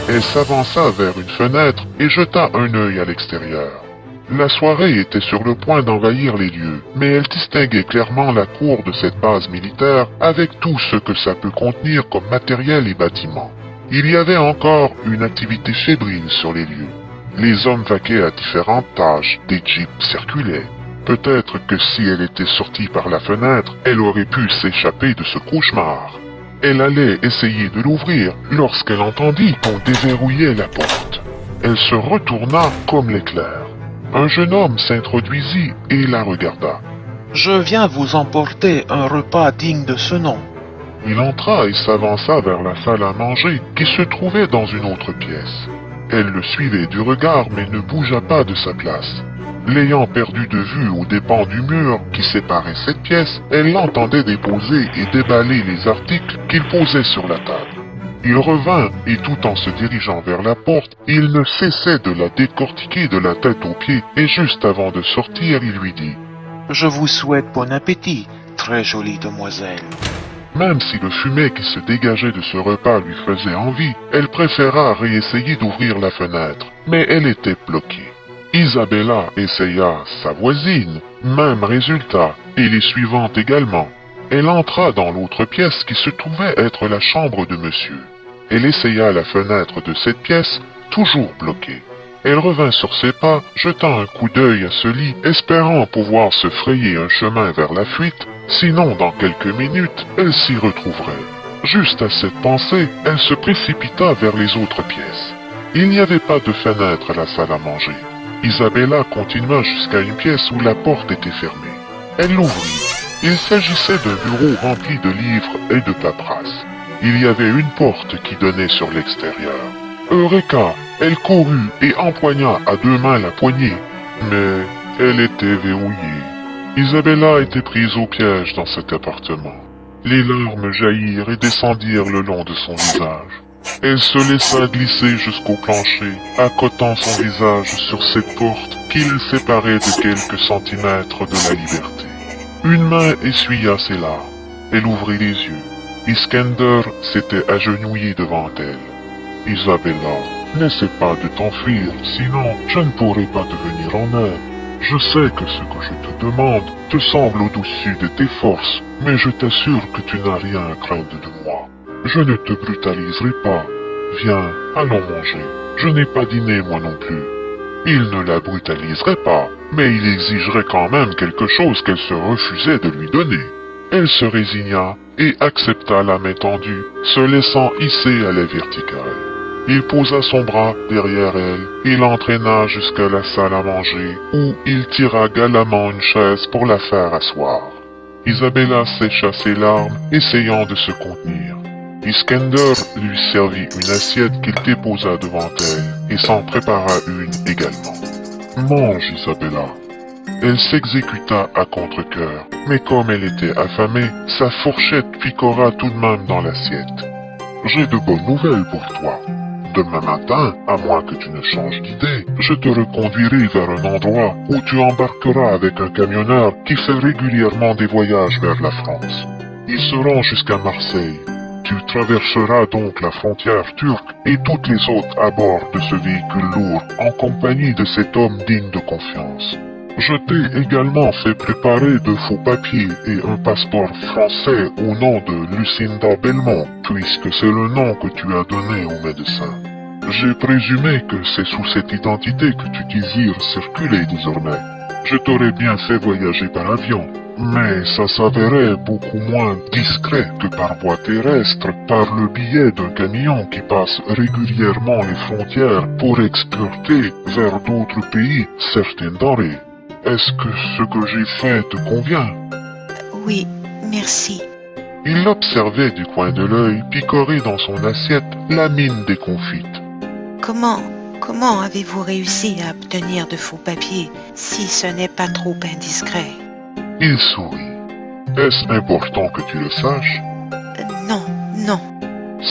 Elle s'avança vers une fenêtre et jeta un œil à l'extérieur. La soirée était sur le point d'envahir les lieux, mais elle distinguait clairement la cour de cette base militaire avec tout ce que ça peut contenir comme matériel et bâtiments. Il y avait encore une activité fébrile sur les lieux. Les hommes vaquaient à différentes tâches, des jeeps circulaient. Peut-être que si elle était sortie par la fenêtre, elle aurait pu s'échapper de ce cauchemar. Elle allait essayer de l'ouvrir lorsqu'elle entendit qu'on déverrouillait la porte. Elle se retourna comme l'éclair. Un jeune homme s'introduisit et la regarda. « Je viens vous emporter un repas digne de ce nom. » Il entra et s'avança vers la salle à manger qui se trouvait dans une autre pièce. Elle le suivait du regard mais ne bougea pas de sa place. L'ayant perdu de vue aux dépens du mur qui séparait cette pièce, elle l'entendait déposer et déballer les articles qu'il posait sur la table. Il revint et tout en se dirigeant vers la porte, il ne cessait de la décortiquer de la tête aux pieds et juste avant de sortir, il lui dit « Je vous souhaite bon appétit, très jolie demoiselle. Même si le fumet qui se dégageait de ce repas lui faisait envie, elle préféra réessayer d'ouvrir la fenêtre, mais elle était bloquée. Isabella essaya sa voisine, même résultat, et les suivantes également. Elle entra dans l'autre pièce qui se trouvait être la chambre de monsieur. Elle essaya la fenêtre de cette pièce, toujours bloquée. Elle revint sur ses pas, jetant un coup d'œil à ce lit, espérant pouvoir se frayer un chemin vers la fuite, sinon dans quelques minutes, elle s'y retrouverait. Juste à cette pensée, elle se précipita vers les autres pièces. Il n'y avait pas de fenêtre à la salle à manger. Isabella continua jusqu'à une pièce où la porte était fermée. Elle l'ouvrit. Il s'agissait d'un bureau rempli de livres et de paperasses. Il y avait une porte qui donnait sur l'extérieur. Eureka! Elle courut et empoigna à deux mains la poignée, mais elle était verrouillée. Isabella était prise au piège dans cet appartement. Les larmes jaillirent et descendirent le long de son visage. Elle se laissa glisser jusqu'au plancher, accotant son visage sur cette porte qui le séparait de quelques centimètres de la liberté. Une main essuya ses larmes. Elle ouvrit les yeux. Iskender s'était agenouillé devant elle. Isabella, n'essaie pas de t'enfuir, sinon je ne pourrai pas te venir en aide. Je sais que ce que je te demande te semble au-dessus de tes forces, mais je t'assure que tu n'as rien à craindre de moi. Je ne te brutaliserai pas. Viens, allons manger. Je n'ai pas dîné moi non plus. Il ne la brutaliserait pas, mais il exigerait quand même quelque chose qu'elle se refusait de lui donner. Elle se résigna et accepta la main tendue, se laissant hisser à la verticale. Il posa son bras derrière elle et l'entraîna jusqu'à la salle à manger, où il tira galamment une chaise pour la faire asseoir. Isabella sécha ses larmes, essayant de se contenir. Iskender lui servit une assiette qu'il déposa devant elle, et s'en prépara une également. « Mange, Isabella. » Elle s'exécuta à contre-cœur, mais comme elle était affamée, sa fourchette picora tout de même dans l'assiette. « J'ai de bonnes nouvelles pour toi. Demain matin, à moins que tu ne changes d'idée, je te reconduirai vers un endroit où tu embarqueras avec un camionneur qui fait régulièrement des voyages vers la France. Ils se rend jusqu'à Marseille. Tu traverseras donc la frontière turque et toutes les autres à bord de ce véhicule lourd en compagnie de cet homme digne de confiance. Je t'ai également fait préparer de faux papiers et un passeport français au nom de Lucinda Belmont, puisque c'est le nom que tu as donné au médecin. J'ai présumé que c'est sous cette identité que tu désires circuler désormais. Je t'aurais bien fait voyager par avion, mais ça s'avérait beaucoup moins discret que par voie terrestre par le biais d'un camion qui passe régulièrement les frontières pour exporter vers d'autres pays certaines denrées. Est-ce que ce que j'ai fait te convient? Oui, merci. Il l'observait du coin de l'œil, picoré dans son assiette, la mine déconfite. Comment avez-vous réussi à obtenir de faux papiers si ce n'est pas trop indiscret? Il sourit. Est-ce important que tu le saches? Non.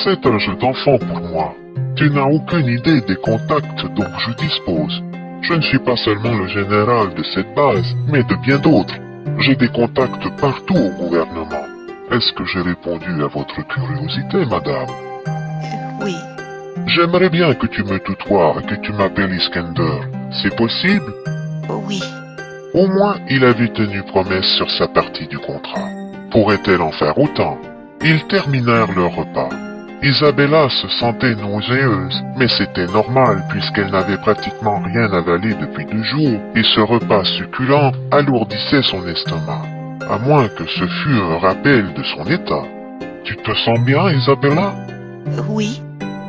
C'est un jeu d'enfant pour moi. Tu n'as aucune idée des contacts dont je dispose. Je ne suis pas seulement le général de cette base, mais de bien d'autres. J'ai des contacts partout au gouvernement. Est-ce que j'ai répondu à votre curiosité, madame? Oui. J'aimerais bien que tu me tutoies et que tu m'appelles Iskender. C'est possible? Oui. Au moins, il avait tenu promesse sur sa partie du contrat. Pourrait-elle en faire autant? Ils terminèrent leur repas. Isabella se sentait nauséeuse, mais c'était normal puisqu'elle n'avait pratiquement rien avalé depuis 2 jours et ce repas succulent alourdissait son estomac. À moins que ce fût un rappel de son état. Tu te sens bien, Isabella? Oui.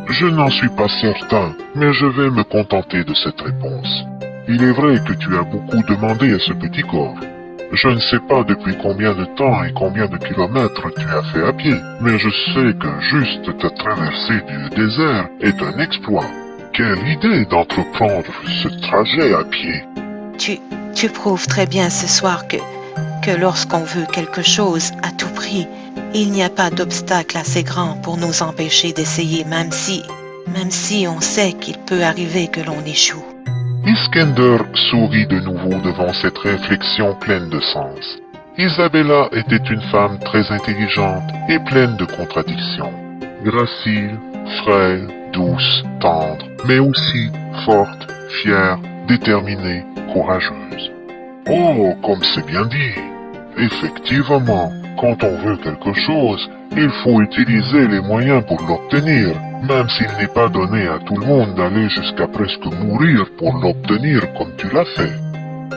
Je n'en suis pas certain, mais je vais me contenter de cette réponse. Il est vrai que tu as beaucoup demandé à ce petit corps. Je ne sais pas depuis combien de temps et combien de kilomètres tu as fait à pied, mais je sais que juste ta traversée du désert est un exploit. Quelle idée d'entreprendre ce trajet à pied! Tu prouves très bien ce soir que lorsqu'on veut quelque chose à tout prix, il n'y a pas d'obstacle assez grand pour nous empêcher d'essayer, même si on sait qu'il peut arriver que l'on échoue. Iskender sourit de nouveau devant cette réflexion pleine de sens. Isabella était une femme très intelligente et pleine de contradictions. Gracile, frêle, douce, tendre, mais aussi forte, fière, déterminée, courageuse. Oh, comme c'est bien dit! Effectivement, quand on veut quelque chose, il faut utiliser les moyens pour l'obtenir, même s'il n'est pas donné à tout le monde d'aller jusqu'à presque mourir pour l'obtenir comme tu l'as fait.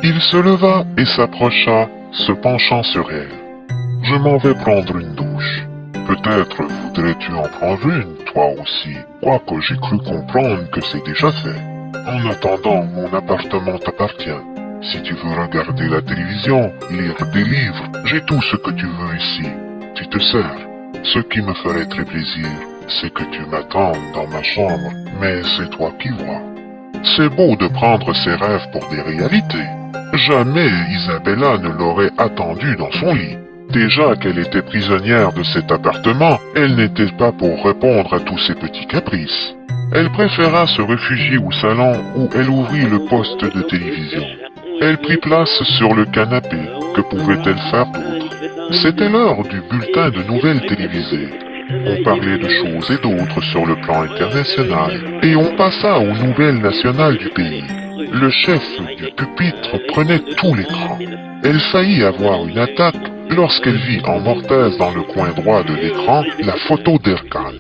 Il se leva et s'approcha, se penchant sur elle. Je m'en vais prendre une douche. Peut-être voudrais-tu en prendre une, toi aussi, quoique j'ai cru comprendre que c'est déjà fait. En attendant, mon appartement t'appartient. Si tu veux regarder la télévision, lire des livres, j'ai tout ce que tu veux ici. Tu te sers. Ce qui me ferait très plaisir, c'est que tu m'attendes dans ma chambre, mais c'est toi qui vois. C'est beau de prendre ses rêves pour des réalités. Jamais Isabella ne l'aurait attendu dans son lit. Déjà qu'elle était prisonnière de cet appartement, elle n'était pas pour répondre à tous ses petits caprices. Elle préféra se réfugier au salon où elle ouvrit le poste de télévision. Elle prit place sur le canapé. Que pouvait-elle faire d'autre? C'était l'heure du bulletin de nouvelles télévisées. On parlait de choses et d'autres sur le plan international, et on passa aux nouvelles nationales du pays. Le chef du pupitre prenait tout l'écran. Elle faillit avoir une attaque lorsqu'elle vit en mortaise dans le coin droit de l'écran la photo d'Erkan.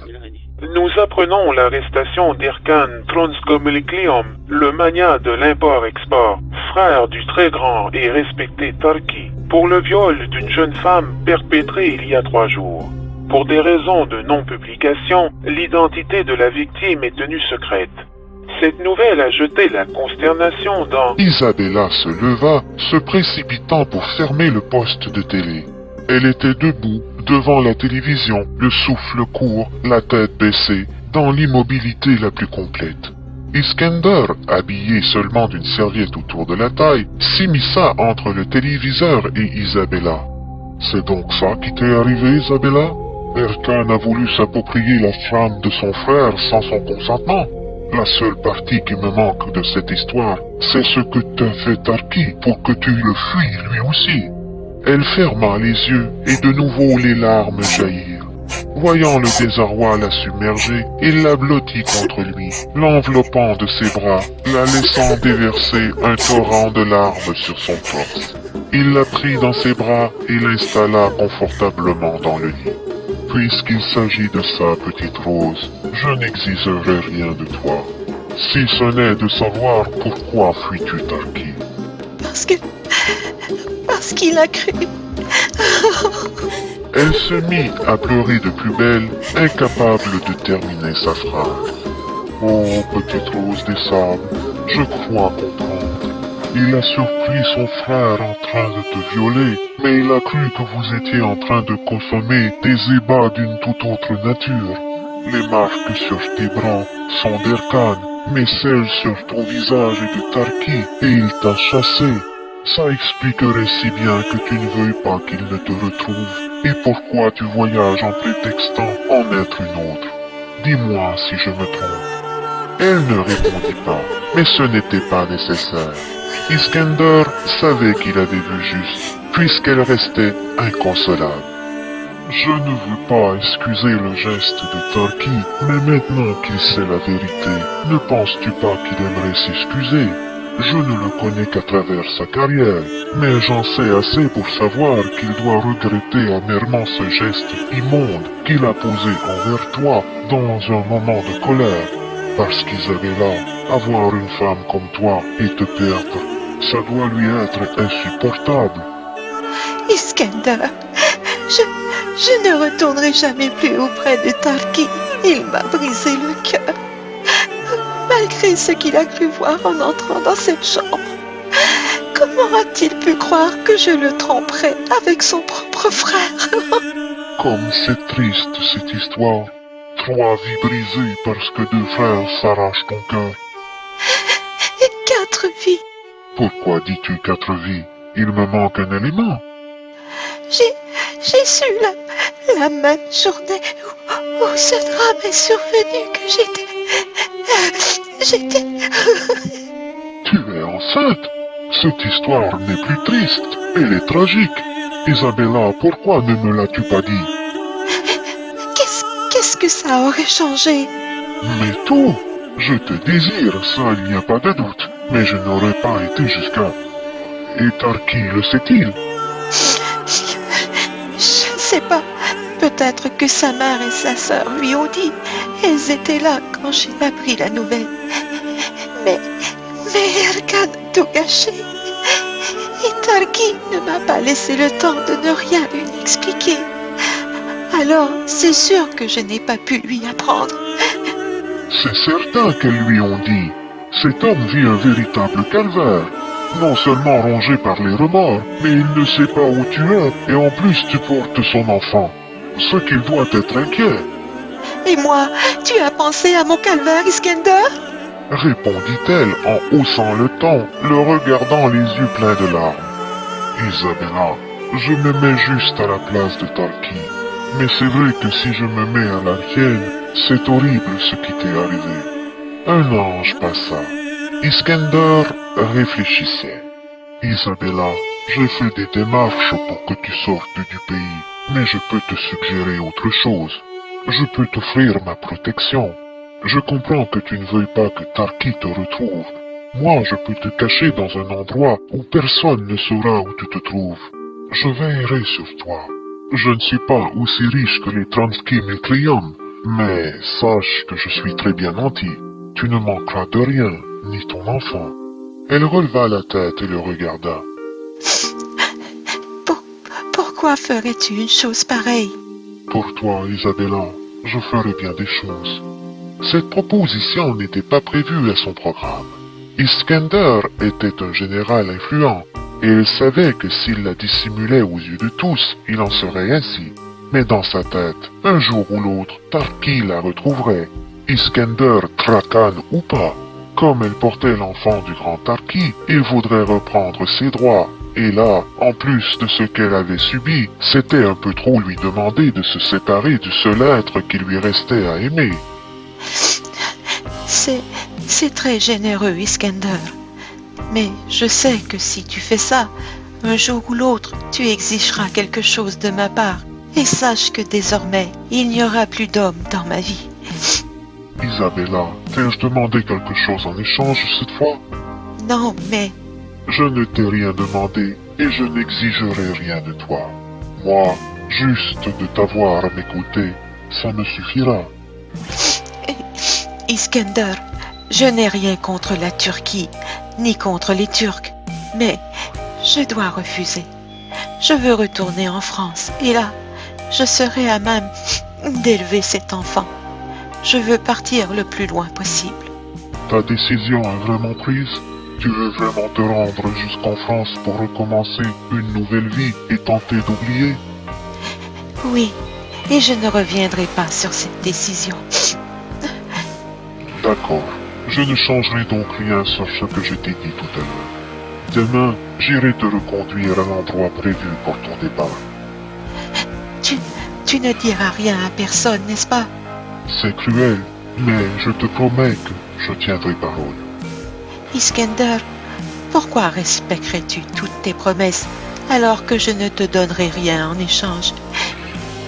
Nous apprenons l'arrestation d'Erkan Tronscomeliklium, le magnat de l'import-export, frère du très grand et respecté Tarki, pour le viol d'une jeune femme perpétrée il y a 3 jours. Pour des raisons de non-publication, l'identité de la victime est tenue secrète. Cette nouvelle a jeté la consternation dans... Isabella se leva, se précipitant pour fermer le poste de télé. Elle était debout, devant la télévision, le souffle court, la tête baissée, dans l'immobilité la plus complète. Iskender, habillé seulement d'une serviette autour de la taille, s'immisça entre le téléviseur et Isabella. « C'est donc ça qui t'est arrivé, Isabella? Erkan a voulu s'approprier la femme de son frère sans son consentement. La seule partie qui me manque de cette histoire, c'est ce que t'a fait Tarki pour que tu le fuis lui aussi. » Elle ferma les yeux et de nouveau les larmes jaillirent. Voyant le désarroi la submerger, il la blottit contre lui, l'enveloppant de ses bras, la laissant déverser un torrent de larmes sur son torse. Il la prit dans ses bras et l'installa confortablement dans le lit. Puisqu'il s'agit de ça, petite Rose, je n'exigerai rien de toi, si ce n'est de savoir pourquoi fuis-tu Tarki. Parce qu'il a cru. Elle se mit à pleurer de plus belle, incapable de terminer sa phrase. Oh, petite Rose des Sables, je crois comprendre. Il a surpris son frère en train de te violer, mais il a cru que vous étiez en train de consommer des ébats d'une toute autre nature. Les marques sur tes bras sont d'Erkan, mais celles sur ton visage est de Tarki, et il t'a chassé. Ça expliquerait si bien que tu ne veuilles pas qu'il ne te retrouve, et pourquoi tu voyages en prétextant en être une autre. Dis-moi si je me trompe. Elle ne répondit pas, mais ce n'était pas nécessaire. Iskender savait qu'il avait vu juste, puisqu'elle restait inconsolable. Je ne veux pas excuser le geste de Tarki, mais maintenant qu'il sait la vérité, ne penses-tu pas qu'il aimerait s'excuser? Je ne le connais qu'à travers sa carrière, mais j'en sais assez pour savoir qu'il doit regretter amèrement ce geste immonde qu'il a posé envers toi dans un moment de colère. Parce qu'Isabella, avoir une femme comme toi et te perdre, ça doit lui être insupportable. Iskender, je ne retournerai jamais plus auprès de Tarki. Il m'a brisé le cœur. Malgré ce qu'il a cru voir en entrant dans cette chambre. Comment a-t-il pu croire que je le tromperais avec son propre frère? Comme c'est triste cette histoire. 3 vies brisées parce que 2 frères s'arrachent ton cœur. Et 4 vies. Pourquoi dis-tu 4 vies? Il me manque un élément. J'ai su la même journée où ce drame est survenu que j'étais... Tu es enceinte? Cette histoire n'est plus triste, elle est tragique. Isabella, pourquoi ne me l'as-tu pas dit? Qu'est-ce que ça aurait changé? Mais tout! Je te désire, ça il n'y a pas de doute. Mais je n'aurais pas été jusqu'à... Et Tarki le sait-il? Je ne sais pas. Peut-être que sa mère et sa sœur lui ont dit. Elles étaient là quand j'ai appris la nouvelle. Mais Erkan a tout gâché. Et Tarki ne m'a pas laissé le temps de ne rien lui expliquer. Alors, c'est sûr que je n'ai pas pu lui apprendre. C'est certain qu'elles lui ont dit. Cet homme vit un véritable calvaire. Non seulement rongé par les remords, mais il ne sait pas où tu es, et en plus tu portes son enfant. Ce qu'il doit être inquiet. Et moi, tu as pensé à mon calvaire, Iskender? Répondit-elle en haussant le ton, le regardant les yeux pleins de larmes. Isabella, je me mets juste à la place de Tarki. Mais c'est vrai que si je me mets à la tienne, c'est horrible ce qui t'est arrivé. Un ange passa. Iskender réfléchissait. Isabella, j'ai fait des démarches pour que tu sortes du pays, mais je peux te suggérer autre chose. Je peux t'offrir ma protection. Je comprends que tu ne veuilles pas que Tarki te retrouve. Moi, je peux te cacher dans un endroit où personne ne saura où tu te trouves. Je veillerai sur toi. Je ne suis pas aussi riche que les 36 000 clients, mais sache que je suis très bien nanti. Tu ne manqueras de rien, ni ton enfant. Elle releva la tête et le regarda. Pourquoi ferais-tu une chose pareille? Pour toi, Isabella, je ferai bien des choses. Cette proposition n'était pas prévue à son programme. Iskender était un général influent, et elle savait que s'il la dissimulait aux yeux de tous, il en serait ainsi. Mais dans sa tête, un jour ou l'autre, Tarki la retrouverait. Iskender, Trakan ou pas. Comme elle portait l'enfant du grand Tarki, il voudrait reprendre ses droits. Et là, en plus de ce qu'elle avait subi, c'était un peu trop lui demander de se séparer du seul être qui lui restait à aimer. C'est très généreux, Iskender. Mais je sais que si tu fais ça, un jour ou l'autre, tu exigeras quelque chose de ma part. Et sache que désormais, il n'y aura plus d'hommes dans ma vie. Isabella, t'ai-je demandé quelque chose en échange cette fois? Non, mais... Je ne t'ai rien demandé et je n'exigerai rien de toi. Moi, juste de t'avoir à mes côtés, ça me suffira. Iskender, je n'ai rien contre la Turquie, ni contre les Turcs, mais je dois refuser. Je veux retourner en France, et là, je serai à même d'élever cet enfant. Je veux partir le plus loin possible. Ta décision est vraiment prise? Tu veux vraiment te rendre jusqu'en France pour recommencer une nouvelle vie et tenter d'oublier? Oui, et je ne reviendrai pas sur cette décision. D'accord. Je ne changerai donc rien sur ce que je t'ai dit tout à l'heure. Demain, j'irai te reconduire à l'endroit prévu pour ton départ. Tu ne diras rien à personne, n'est-ce pas? C'est cruel, mais je te promets que je tiendrai parole. Iskender, pourquoi respecterais-tu toutes tes promesses alors que je ne te donnerai rien en échange?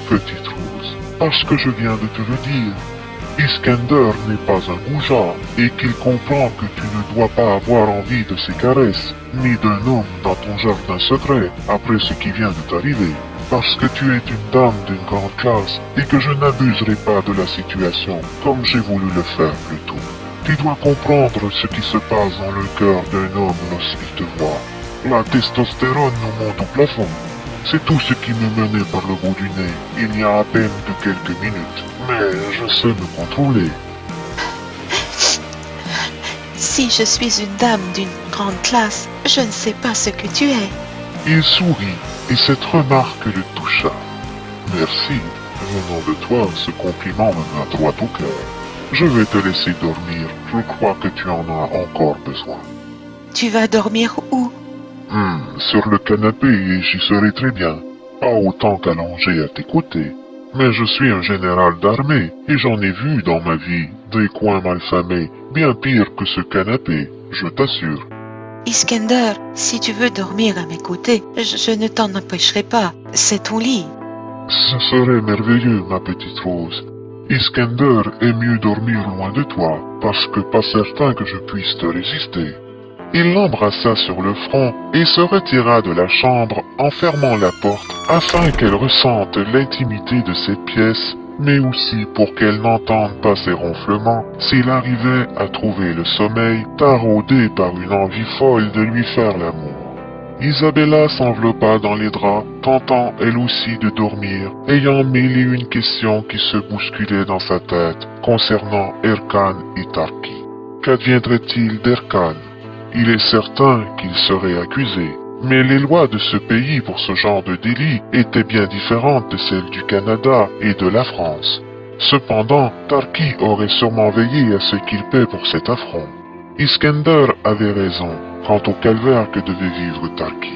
Petite Rose, parce que je viens de te le dire, Iskender n'est pas un goujat et qu'il comprend que tu ne dois pas avoir envie de ses caresses, ni d'un homme dans ton jardin secret après ce qui vient de t'arriver. Parce que tu es une dame d'une grande classe et que je n'abuserai pas de la situation comme j'ai voulu le faire plus tôt. Tu dois comprendre ce qui se passe dans le cœur d'un homme lorsqu'il te voit. La testostérone nous monte au plafond. C'est tout ce qui me menait par le bout du nez il y a à peine que quelques minutes. Mais je sais me contrôler. Si je suis une dame d'une grande classe, je ne sais pas ce que tu es. Il sourit et cette remarque le toucha. Merci. Venant de toi, ce compliment me va droit au cœur. Je vais te laisser dormir. Je crois que tu en as encore besoin. Tu vas dormir où? Sur le canapé et j'y serai très bien. Pas autant qu'allongé à tes côtés. Mais je suis un général d'armée et j'en ai vu dans ma vie des coins malfamés bien pires que ce canapé, je t'assure. Iskender, si tu veux dormir à mes côtés, je ne t'en empêcherai pas. C'est ton lit. Ce serait merveilleux, ma petite Rose. Iskender est mieux dormir loin de toi, parce que pas certain que je puisse te résister. Il l'embrassa sur le front et se retira de la chambre en fermant la porte afin qu'elle ressente l'intimité de cette pièce, mais aussi pour qu'elle n'entende pas ses ronflements s'il arrivait à trouver le sommeil, taraudé par une envie folle de lui faire l'amour. Isabella s'enveloppa dans les draps, tentant elle aussi de dormir, ayant mille et une questions qui se bousculaient dans sa tête concernant Erkan et Tarki. Qu'adviendrait-il d'Erkan? Il est certain qu'il serait accusé, mais les lois de ce pays pour ce genre de délit étaient bien différentes de celles du Canada et de la France. Cependant, Tarki aurait sûrement veillé à ce qu'il paie pour cet affront. Iskender avait raison quant au calvaire que devait vivre Tarki,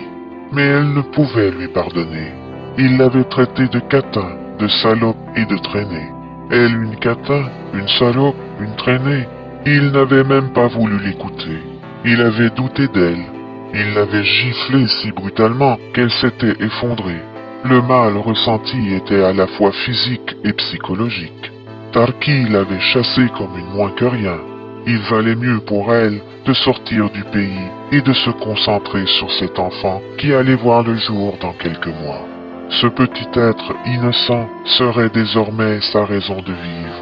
mais elle ne pouvait lui pardonner. Il l'avait traité de catin, de salope et de traînée. Elle une catin, une salope, une traînée. Il n'avait même pas voulu l'écouter. Il avait douté d'elle. Il l'avait giflée si brutalement qu'elle s'était effondrée. Le mal ressenti était à la fois physique et psychologique. Tarki l'avait chassée comme une moins que rien. Il valait mieux pour elle de sortir du pays et de se concentrer sur cet enfant qui allait voir le jour dans quelques mois. Ce petit être innocent serait désormais sa raison de vivre.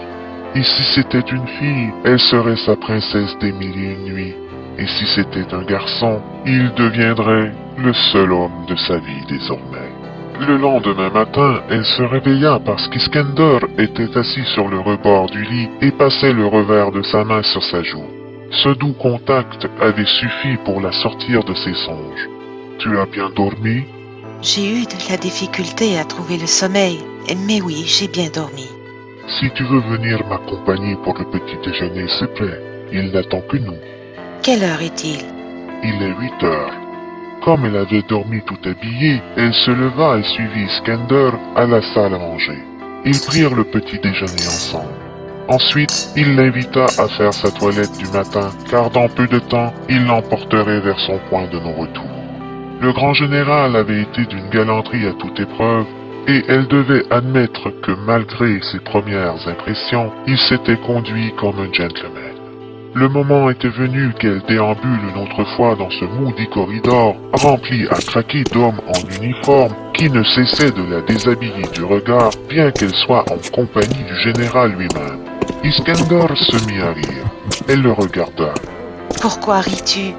Et si c'était une fille, elle serait sa princesse des mille et une nuits. Et si c'était un garçon, il deviendrait le seul homme de sa vie désormais. Le lendemain matin, elle se réveilla parce qu'Iskender était assis sur le rebord du lit et passait le revers de sa main sur sa joue. Ce doux contact avait suffi pour la sortir de ses songes. « Tu as bien dormi ?» J'ai eu de la difficulté à trouver le sommeil, mais oui, j'ai bien dormi. « Si tu veux venir m'accompagner pour le petit déjeuner, s'il te plaît, il n'attend que nous. » Quelle heure est-il? Il est 8 heures. Comme elle avait dormi tout habillée, elle se leva et suivit Iskender à la salle à manger. Ils prirent le petit déjeuner ensemble. Ensuite, il l'invita à faire sa toilette du matin, car dans peu de temps, il l'emporterait vers son point de non-retour. Le grand général avait été d'une galanterie à toute épreuve, et elle devait admettre que malgré ses premières impressions, il s'était conduit comme un gentleman. Le moment était venu qu'elle déambule une autre fois dans ce maudit corridor, rempli à craquer d'hommes en uniforme qui ne cessaient de la déshabiller du regard, bien qu'elle soit en compagnie du général lui-même. Iskender se mit à rire. Elle le regarda. « Pourquoi ris-tu » ?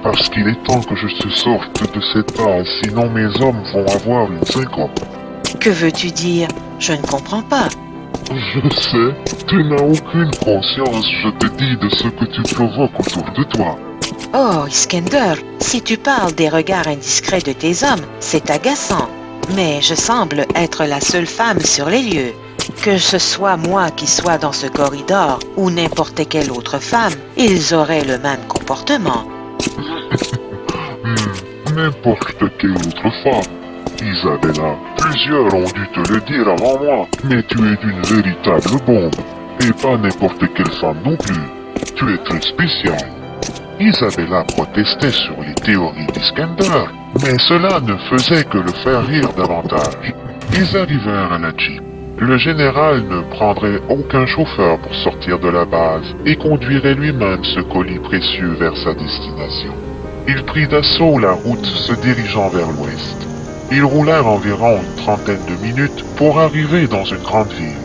« Parce qu'il est temps que je sorte de cette base, sinon mes hommes vont avoir une syncope. » Que veux-tu dire? Je ne comprends pas. Je sais, tu n'as aucune conscience, je te dis, de ce que tu provoques autour de toi. Oh, Iskender, si tu parles des regards indiscrets de tes hommes, c'est agaçant. Mais je semble être la seule femme sur les lieux. Que ce soit moi qui sois dans ce corridor ou n'importe quelle autre femme, ils auraient le même comportement. N'importe quelle autre femme. Isabella, plusieurs ont dû te le dire avant moi, mais tu es d'une véritable bombe. Et pas n'importe quelle femme non plus. Tu es très spéciale. Isabella protestait sur les théories d'Iskender, mais cela ne faisait que le faire rire davantage. Ils arrivèrent à la Jeep. Le général ne prendrait aucun chauffeur pour sortir de la base et conduirait lui-même ce colis précieux vers sa destination. Il prit d'assaut la route se dirigeant vers l'ouest. Ils roulèrent environ une trentaine de minutes pour arriver dans une grande ville.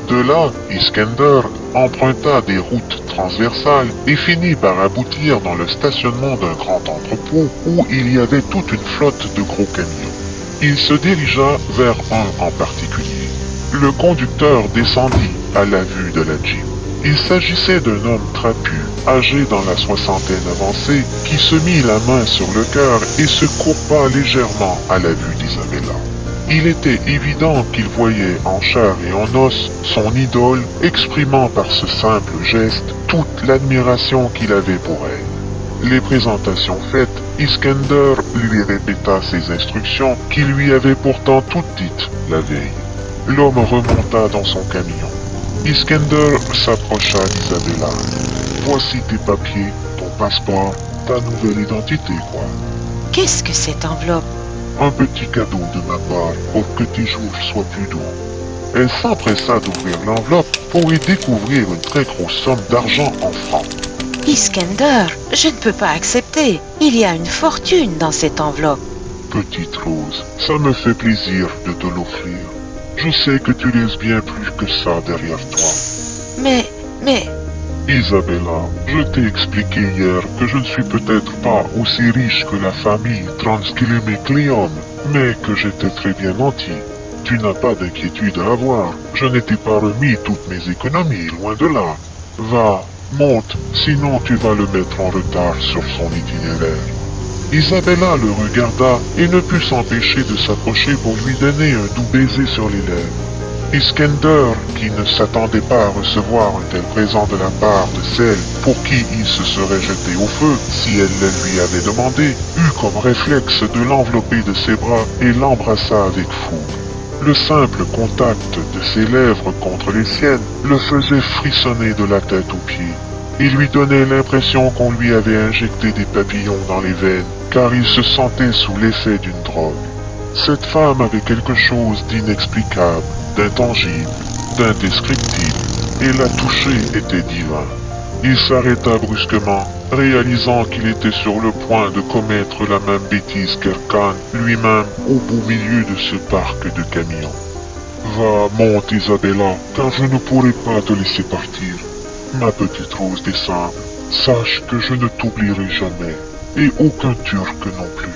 De là, Iskender emprunta des routes transversales et finit par aboutir dans le stationnement d'un grand entrepôt où il y avait toute une flotte de gros camions. Il se dirigea vers un en particulier. Le conducteur descendit à la vue de la Jeep. Il s'agissait d'un homme trapu, âgé dans la soixantaine avancée, qui se mit la main sur le cœur et se courba légèrement à la vue d'Isabella. Il était évident qu'il voyait en chair et en os son idole, exprimant par ce simple geste toute l'admiration qu'il avait pour elle. Les présentations faites, Iskender lui répéta ses instructions qu'il lui avait pourtant toutes dites la veille. L'homme remonta dans son camion. Iskender s'approcha d'Isabella. « Voici tes papiers, ton passeport, ta nouvelle identité, quoi. Qu'est-ce que cette enveloppe? Un petit cadeau de ma part pour que tes jours soient plus doux. Elle s'empressa d'ouvrir l'enveloppe pour y découvrir une très grosse somme d'argent en francs. Iskender, je ne peux pas accepter. Il y a une fortune dans cette enveloppe. Petite Rose, ça me fait plaisir de te l'offrir. Je sais que tu laisses bien plus que ça derrière toi. Mais... Isabella, je t'ai expliqué hier que je ne suis peut-être pas aussi riche que la famille Transkillemeklion, mais que j'étais très bien nanti. Tu n'as pas d'inquiétude à avoir. Je n'étais pas remis toutes mes économies, loin de là. Va, monte, sinon tu vas le mettre en retard sur son itinéraire. Isabella le regarda et ne put s'empêcher de s'approcher pour lui donner un doux baiser sur les lèvres. Iskender, qui ne s'attendait pas à recevoir un tel présent de la part de celle pour qui il se serait jeté au feu si elle le lui avait demandé, eut comme réflexe de l'envelopper de ses bras et l'embrassa avec fougue. Le simple contact de ses lèvres contre les siennes le faisait frissonner de la tête aux pieds. Il lui donnait l'impression qu'on lui avait injecté des papillons dans les veines, car il se sentait sous l'effet d'une drogue. Cette femme avait quelque chose d'inexplicable, d'intangible, d'indescriptible, et la toucher était divin. Il s'arrêta brusquement, réalisant qu'il était sur le point de commettre la même bêtise qu'Erkan lui-même au beau milieu de ce parc de camions. Va, monte Isabella, car je ne pourrai pas te laisser partir. Ma petite Rose des Sables, sache que je ne t'oublierai jamais, et aucun Turc non plus.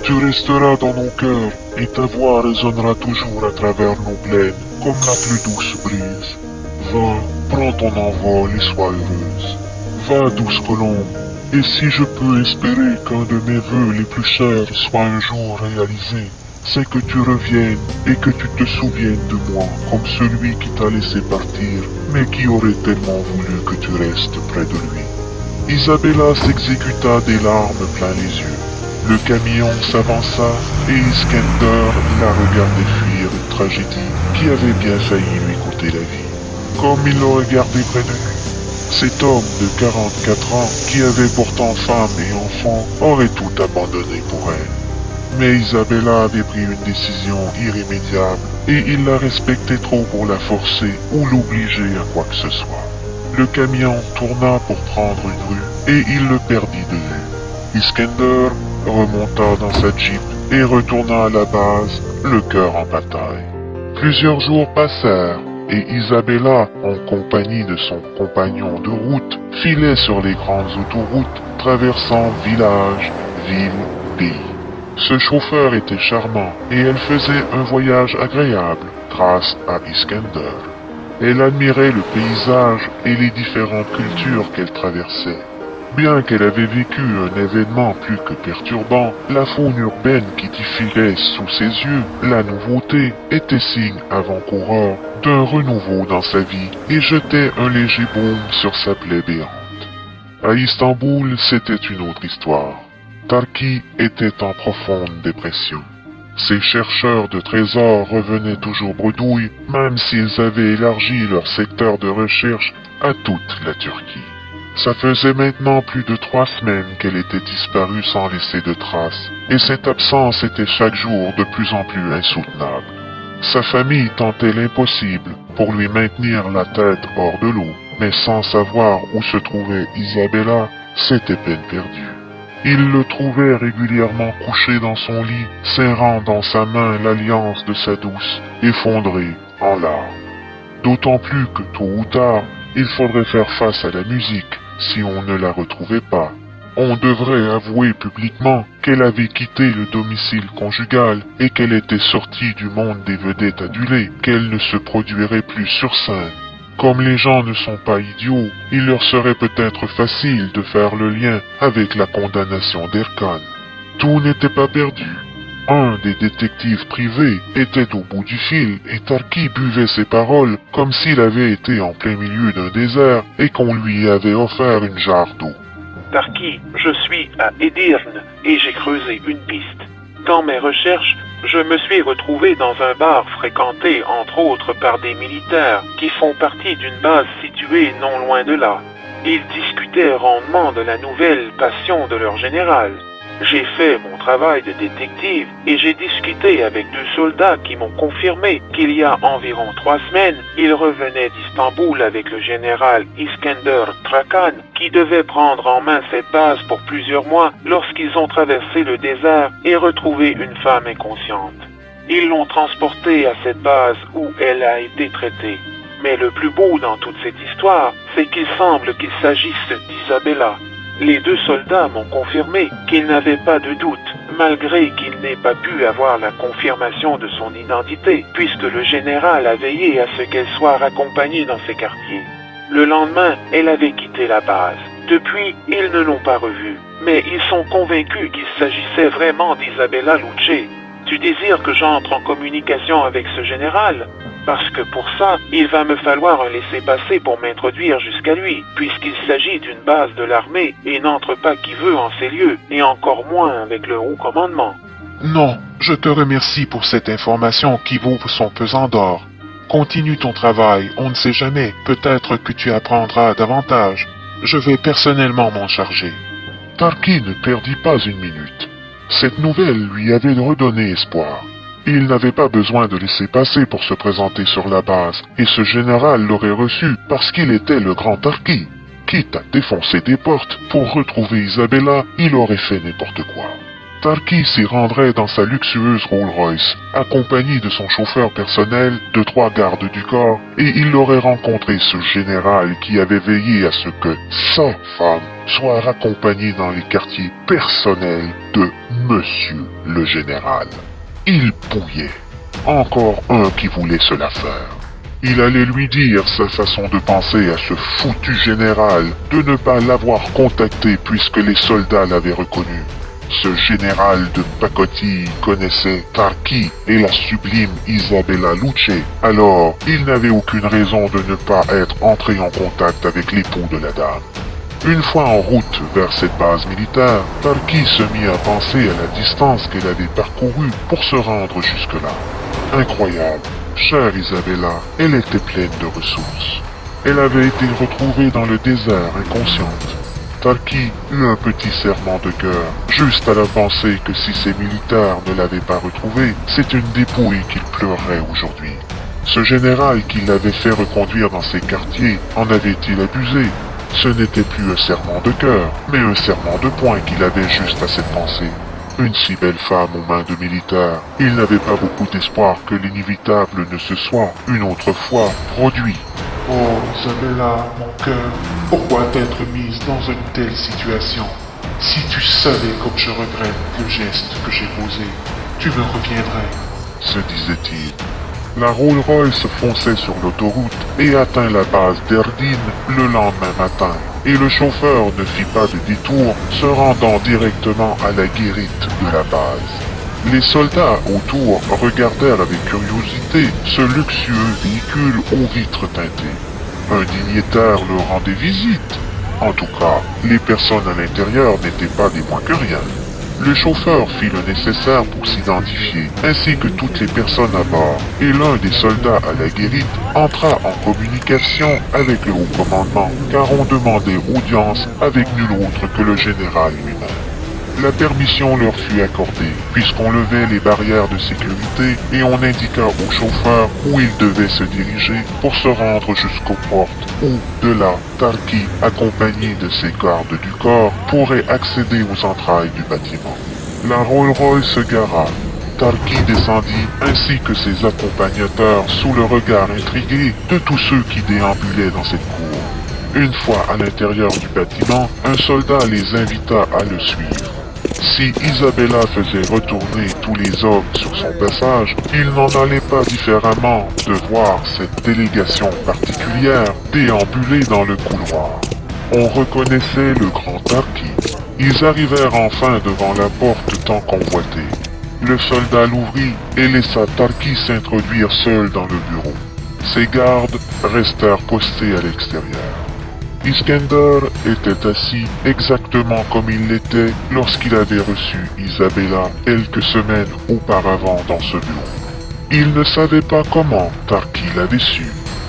Tu resteras dans nos cœurs, et ta voix résonnera toujours à travers nos plaines, comme la plus douce brise. Va, prends ton envol et sois heureuse. Va, douce colombe, et si je peux espérer qu'un de mes vœux les plus chers soit un jour réalisé, c'est que tu reviennes et que tu te souviennes de moi comme celui qui t'a laissé partir, mais qui aurait tellement voulu que tu restes près de lui. Isabella s'exécuta des larmes plein les yeux. Le camion s'avança et Iskender la regardait fuir une tragédie qui avait bien failli lui coûter la vie. Comme il l'aurait gardé près de lui, cet homme de 44 ans, qui avait pourtant femme et enfant, aurait tout abandonné pour elle. Mais Isabella avait pris une décision irrémédiable et il la respectait trop pour la forcer ou l'obliger à quoi que ce soit. Le camion tourna pour prendre une rue et il le perdit de vue. Iskender remonta dans sa jeep et retourna à la base, le cœur en bataille. Plusieurs jours passèrent et Isabella, en compagnie de son compagnon de route, filait sur les grandes autoroutes, traversant villages, villes, pays. Ce chauffeur était charmant et elle faisait un voyage agréable grâce à Iskender. Elle admirait le paysage et les différentes cultures qu'elle traversait. Bien qu'elle avait vécu un événement plus que perturbant, la faune urbaine qui défilait sous ses yeux, la nouveauté, était signe avant-coureur d'un renouveau dans sa vie et jetait un léger baume sur sa plaie béante. À Istanbul, c'était une autre histoire. Tarki était en profonde dépression. Ses chercheurs de trésors revenaient toujours bredouilles, même s'ils avaient élargi leur secteur de recherche à toute la Turquie. Ça faisait maintenant plus de 3 semaines qu'elle était disparue sans laisser de traces, et cette absence était chaque jour de plus en plus insoutenable. Sa famille tentait l'impossible pour lui maintenir la tête hors de l'eau, mais sans savoir où se trouvait Isabella, c'était peine perdue. Il le trouvait régulièrement couché dans son lit, serrant dans sa main l'alliance de sa douce, effondré en larmes. D'autant plus que tôt ou tard, il faudrait faire face à la musique si on ne la retrouvait pas. On devrait avouer publiquement qu'elle avait quitté le domicile conjugal et qu'elle était sortie du monde des vedettes adulées, qu'elle ne se produirait plus sur scène. Comme les gens ne sont pas idiots, il leur serait peut-être facile de faire le lien avec la condamnation d'Erkan. Tout n'était pas perdu. Un des détectives privés était au bout du fil et Tarki buvait ses paroles comme s'il avait été en plein milieu d'un désert et qu'on lui avait offert une jarre d'eau. Tarki, je suis à Edirne et j'ai creusé une piste. Dans mes recherches, je me suis retrouvé dans un bar fréquenté entre autres par des militaires qui font partie d'une base située non loin de là. Ils discutaient rondement de la nouvelle passion de leur général. J'ai fait mon travail de détective et j'ai discuté avec 2 soldats qui m'ont confirmé qu'il y a environ 3 semaines, ils revenaient d'Istanbul avec le général Iskender Trakan qui devait prendre en main cette base pour plusieurs mois lorsqu'ils ont traversé le désert et retrouvé une femme inconsciente. Ils l'ont transportée à cette base où elle a été traitée. Mais le plus beau dans toute cette histoire, c'est qu'il semble qu'il s'agisse d'Isabella. Les 2 soldats m'ont confirmé qu'ils n'avaient pas de doute, malgré qu'ils n'aient pas pu avoir la confirmation de son identité, puisque le général a veillé à ce qu'elle soit raccompagnée dans ses quartiers. Le lendemain, elle avait quitté la base. Depuis, ils ne l'ont pas revue, mais ils sont convaincus qu'il s'agissait vraiment d'Isabella Lucce. Tu désires que j'entre en communication avec ce général? Parce que pour ça, il va me falloir un laissez-passer pour m'introduire jusqu'à lui, puisqu'il s'agit d'une base de l'armée et n'entre pas qui veut en ces lieux, et encore moins avec le haut commandement. Non, je te remercie pour cette information qui vaut son pesant d'or. Continue ton travail, on ne sait jamais, peut-être que tu apprendras davantage. Je vais personnellement m'en charger. Tarki ne perdit pas une minute. Cette nouvelle lui avait redonné espoir. Il n'avait pas besoin de laisser passer pour se présenter sur la base, et ce général l'aurait reçu parce qu'il était le grand Tarki. Quitte à défoncer des portes pour retrouver Isabella, il aurait fait n'importe quoi. Tarki s'y rendrait dans sa luxueuse Rolls-Royce, accompagné de son chauffeur personnel, de 3 gardes du corps, et il aurait rencontré ce général qui avait veillé à ce que sa femme soit raccompagnée dans les quartiers personnels de Monsieur le Général. Il bouillait. Encore un qui voulait se la faire. Il allait lui dire sa façon de penser à ce foutu général, de ne pas l'avoir contacté puisque les soldats l'avaient reconnu. Ce général de pacotille connaissait Tarki et la sublime Isabella Lucce, alors il n'avait aucune raison de ne pas être entré en contact avec l'époux de la dame. Une fois en route vers cette base militaire, Tarki se mit à penser à la distance qu'elle avait parcourue pour se rendre jusque-là. Incroyable, chère Isabella, elle était pleine de ressources. Elle avait été retrouvée dans le désert inconsciente. Tarki eut un petit serrement de cœur, juste à la pensée que si ces militaires ne l'avaient pas retrouvée, c'est une dépouille qu'il pleurerait aujourd'hui. Ce général qui l'avait fait reconduire dans ses quartiers, en avait-il abusé? Ce n'était plus un serrement de cœur, mais un serrement de poing qu'il avait juste à cette pensée. Une si belle femme aux mains de militaires, il n'avait pas beaucoup d'espoir que l'inévitable ne se soit, une autre fois, produit. Oh, Isabella, mon cœur, pourquoi t'être mise dans une telle situation? Si tu savais comme je regrette le geste que j'ai posé, tu me reviendrais, se disait-il. La Rolls-Royce fonçait sur l'autoroute et atteint la base d'Erdine le lendemain matin, et le chauffeur ne fit pas de détour, se rendant directement à la guérite de la base. Les soldats autour regardèrent avec curiosité ce luxueux véhicule aux vitres teintées. Un dignitaire leur rendait visite. En tout cas, les personnes à l'intérieur n'étaient pas des moins que rien. Le chauffeur fit le nécessaire pour s'identifier, ainsi que toutes les personnes à bord, et l'un des soldats à la guérite entra en communication avec le haut commandement, car on demandait audience avec nul autre que le général lui-même. La permission leur fut accordée, puisqu'on levait les barrières de sécurité et on indiqua au chauffeur où il devait se diriger pour se rendre jusqu'aux portes où, de là, Tarki, accompagné de ses gardes du corps, pourrait accéder aux entrailles du bâtiment. La Rolls-Royce se gara. Tarki descendit, ainsi que ses accompagnateurs, sous le regard intrigué de tous ceux qui déambulaient dans cette cour. Une fois à l'intérieur du bâtiment, un soldat les invita à le suivre. Si Isabella faisait retourner tous les hommes sur son passage, il n'en allait pas différemment de voir cette délégation particulière déambuler dans le couloir. On reconnaissait le grand Tarki. Ils arrivèrent enfin devant la porte tant convoitée. Le soldat l'ouvrit et laissa Tarki s'introduire seul dans le bureau. Ses gardes restèrent postés à l'extérieur. Iskender était assis exactement comme il l'était lorsqu'il avait reçu Isabella quelques semaines auparavant dans ce bureau. Il ne savait pas comment Tarki l'avait su,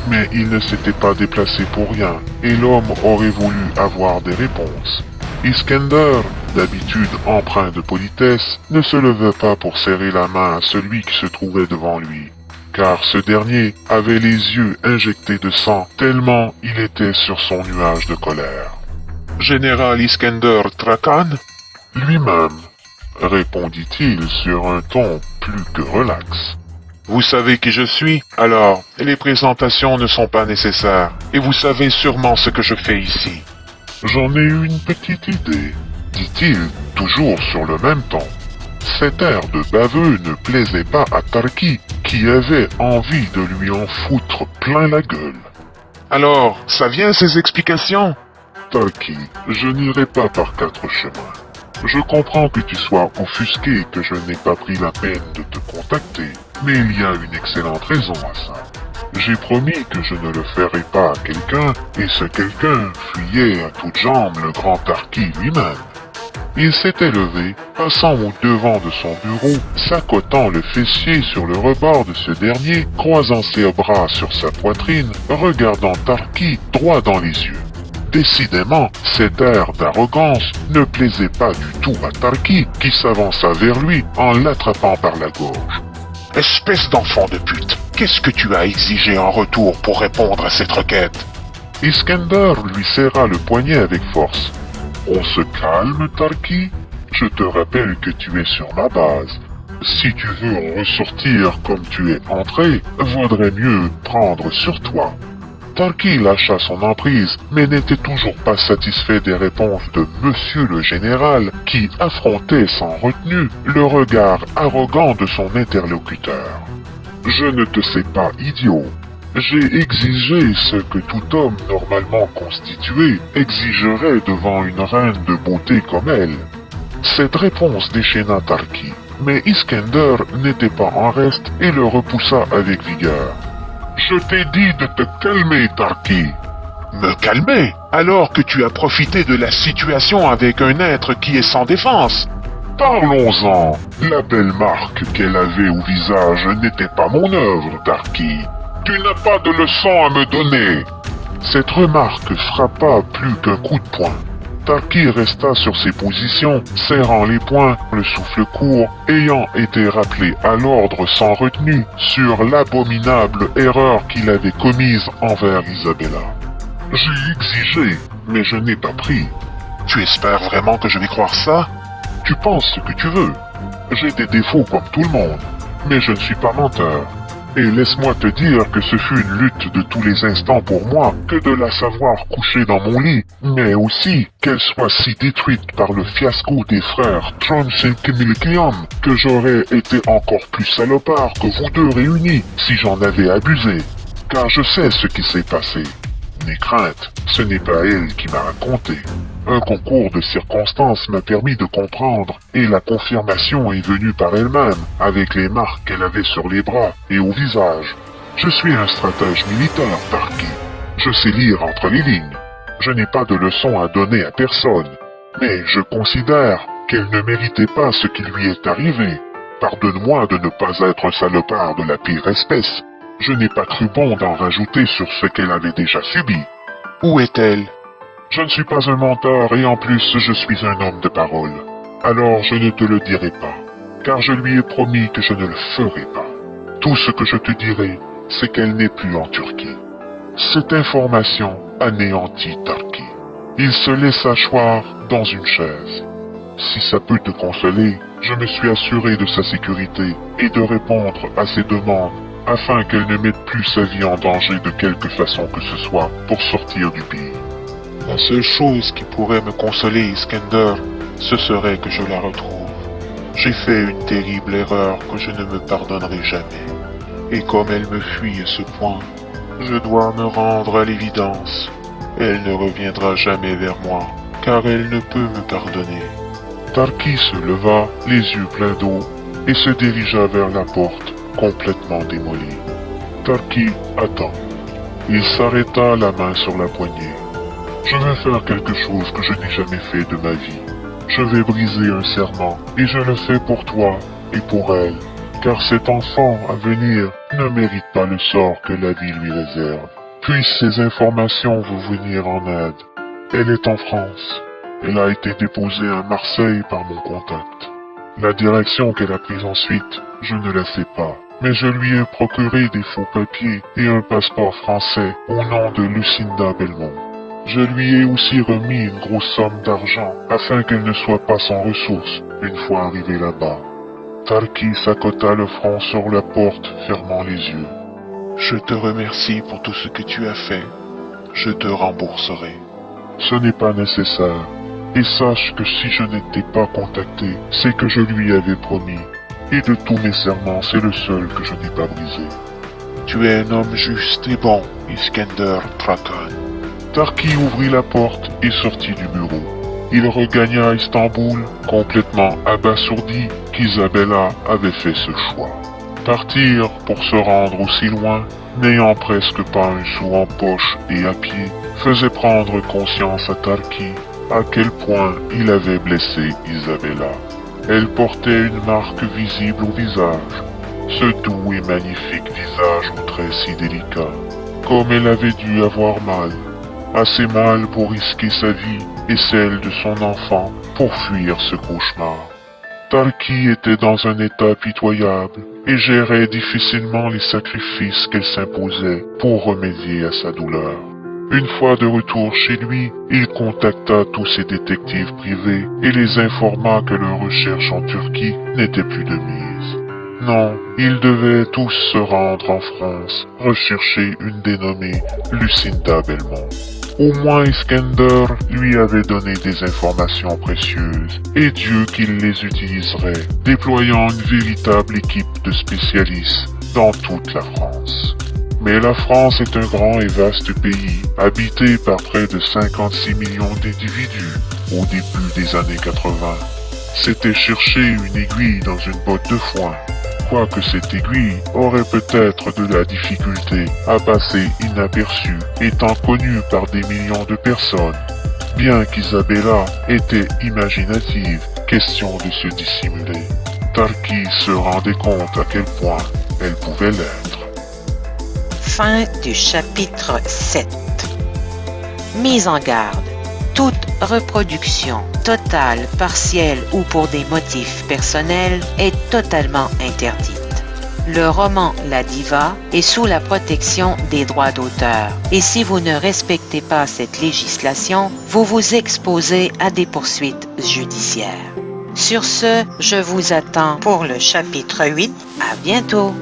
Mais il ne s'était pas déplacé pour rien, et l'homme aurait voulu avoir des réponses. Iskender, d'habitude empreint de politesse, ne se levait pas pour serrer la main à celui qui se trouvait devant lui, car ce dernier avait les yeux injectés de sang tellement il était sur son nuage de colère. « Général Iskender Trakan ?»« Lui-même, » répondit-il sur un ton plus que relax. « Vous savez qui je suis, alors les présentations ne sont pas nécessaires, et vous savez sûrement ce que je fais ici. »« J'en ai eu une petite idée, » dit-il, toujours sur le même ton. Cet air de baveux ne plaisait pas à Tarki, qui avait envie de lui en foutre plein la gueule. « Alors, ça vient ces explications ?»« Tarki, je n'irai pas par 4 chemins. Je comprends que tu sois offusqué et que je n'ai pas pris la peine de te contacter, mais il y a une excellente raison à ça. J'ai promis que je ne le ferai pas à quelqu'un, et ce quelqu'un fuyait à toutes jambes le grand Tarki lui-même. Il s'était levé, passant au devant de son bureau, s'accotant le fessier sur le rebord de ce dernier, croisant ses bras sur sa poitrine, regardant Tarki droit dans les yeux. Décidément, cet air d'arrogance ne plaisait pas du tout à Tarki, qui s'avança vers lui en l'attrapant par la gorge. « Espèce d'enfant de pute, qu'est-ce que tu as exigé en retour pour répondre à cette requête ?» Iskender lui serra le poignet avec force. « On se calme, Tarki. Je te rappelle que tu es sur ma base. Si tu veux en ressortir comme tu es entré, vaudrait mieux prendre sur toi. » Tarki lâcha son emprise, mais n'était toujours pas satisfait des réponses de Monsieur le Général, qui affrontait sans retenue le regard arrogant de son interlocuteur. « Je ne te sais pas idiot. J'ai exigé ce que tout homme normalement constitué exigerait devant une reine de beauté comme elle. » Cette réponse déchaîna Tarki, mais Iskender n'était pas en reste et le repoussa avec vigueur. « Je t'ai dit de te calmer, Tarki. »« Me calmer, alors que tu as profité de la situation avec un être qui est sans défense. » « Parlons-en. La belle marque qu'elle avait au visage n'était pas mon œuvre, Tarki. Tu n'as pas de leçon à me donner. » Cette remarque frappa plus qu'un coup de poing. Tarki resta sur ses positions, serrant les poings, le souffle court, ayant été rappelé à l'ordre sans retenue sur l'abominable erreur qu'il avait commise envers Isabella. « J'ai exigé, mais je n'ai pas pris. »« Tu espères vraiment que je vais croire ça ? Tu penses ce que tu veux. J'ai des défauts comme tout le monde, mais je ne suis pas menteur. Et laisse-moi te dire que ce fut une lutte de tous les instants pour moi que de la savoir coucher dans mon lit, mais aussi qu'elle soit si détruite par le fiasco des frères Tronsink-Milkiam que j'aurais été encore plus salopard que vous deux réunis si j'en avais abusé. Car je sais ce qui s'est passé. N'aie crainte, ce n'est pas elle qui m'a raconté. Un concours de circonstances m'a permis de comprendre, et la confirmation est venue par elle-même, avec les marques qu'elle avait sur les bras et au visage. Je suis un stratège militaire, Tarki. Je sais lire entre les lignes. Je n'ai pas de leçon à donner à personne. Mais je considère qu'elle ne méritait pas ce qui lui est arrivé. Pardonne-moi de ne pas être un salopard de la pire espèce. Je n'ai pas cru bon d'en rajouter sur ce qu'elle avait déjà subi. Où est-elle? Je ne suis pas un menteur et en plus je suis un homme de parole. Alors je ne te le dirai pas, car je lui ai promis que je ne le ferai pas. Tout ce que je te dirai, c'est qu'elle n'est plus en Turquie. Cette information anéantit Tarki. Il se laissa choir dans une chaise. Si ça peut te consoler, je me suis assuré de sa sécurité et de répondre à ses demandes afin qu'elle ne mette plus sa vie en danger de quelque façon que ce soit pour sortir du pays. La seule chose qui pourrait me consoler, Iskender, ce serait que je la retrouve. J'ai fait une terrible erreur que je ne me pardonnerai jamais. Et comme elle me fuit à ce point, je dois me rendre à l'évidence. Elle ne reviendra jamais vers moi, car elle ne peut me pardonner. Tarki se leva, les yeux pleins d'eau, et se dirigea vers la porte, complètement démolie. Tarki attend. Il s'arrêta, la main sur la poignée. Je vais faire quelque chose que je n'ai jamais fait de ma vie. Je vais briser un serment, et je le fais pour toi et pour elle, car cet enfant à venir ne mérite pas le sort que la vie lui réserve. Puissent ces informations vous venir en aide. Elle est en France. Elle a été déposée à Marseille par mon contact. La direction qu'elle a prise ensuite, je ne la sais pas. Mais je lui ai procuré des faux papiers et un passeport français au nom de Lucinda Belmont. Je lui ai aussi remis une grosse somme d'argent afin qu'elle ne soit pas sans ressources une fois arrivée là-bas. Tarki s'accota le front sur la porte, fermant les yeux. Je te remercie pour tout ce que tu as fait. Je te rembourserai. Ce n'est pas nécessaire. Et sache que si je n'étais pas contacté, c'est que je lui avais promis. Et de tous mes serments, c'est le seul que je n'ai pas brisé. Tu es un homme juste et bon, Iskender Trakon. Tarki ouvrit la porte et sortit du bureau. Il regagna Istanbul, complètement abasourdi qu'Isabella avait fait ce choix. Partir pour se rendre aussi loin, n'ayant presque pas un sou en poche et à pied, faisait prendre conscience à Tarki à quel point il avait blessé Isabella. Elle portait une marque visible au visage, ce doux et magnifique visage aux traits si délicats, comme elle avait dû avoir mal, assez mal pour risquer sa vie et celle de son enfant pour fuir ce cauchemar. Tarki était dans un état pitoyable et gérait difficilement les sacrifices qu'elle s'imposait pour remédier à sa douleur. Une fois de retour chez lui, il contacta tous ses détectives privés et les informa que leurs recherches en Turquie n'étaient plus de mise. Non, ils devaient tous se rendre en France, rechercher une dénommée Lucinda Belmont. Au moins Iskender lui avait donné des informations précieuses, et Dieu qu'il les utiliserait, déployant une véritable équipe de spécialistes dans toute la France. Mais la France est un grand et vaste pays, habité par près de 56 millions d'individus au début des années 80. C'était chercher une aiguille dans une botte de foin. Quoique cette aiguille aurait peut-être de la difficulté à passer inaperçue, étant connue par des millions de personnes. Bien qu'Isabella était imaginative, question de se dissimuler. Tarki se rendait compte à quel point elle pouvait l'être. Fin du chapitre 7. Mise en garde. Toute reproduction, totale, partielle ou pour des motifs personnels, est totalement interdite. Le roman La Diva est sous la protection des droits d'auteur et si vous ne respectez pas cette législation, vous vous exposez à des poursuites judiciaires. Sur ce, je vous attends pour le chapitre 8. À bientôt!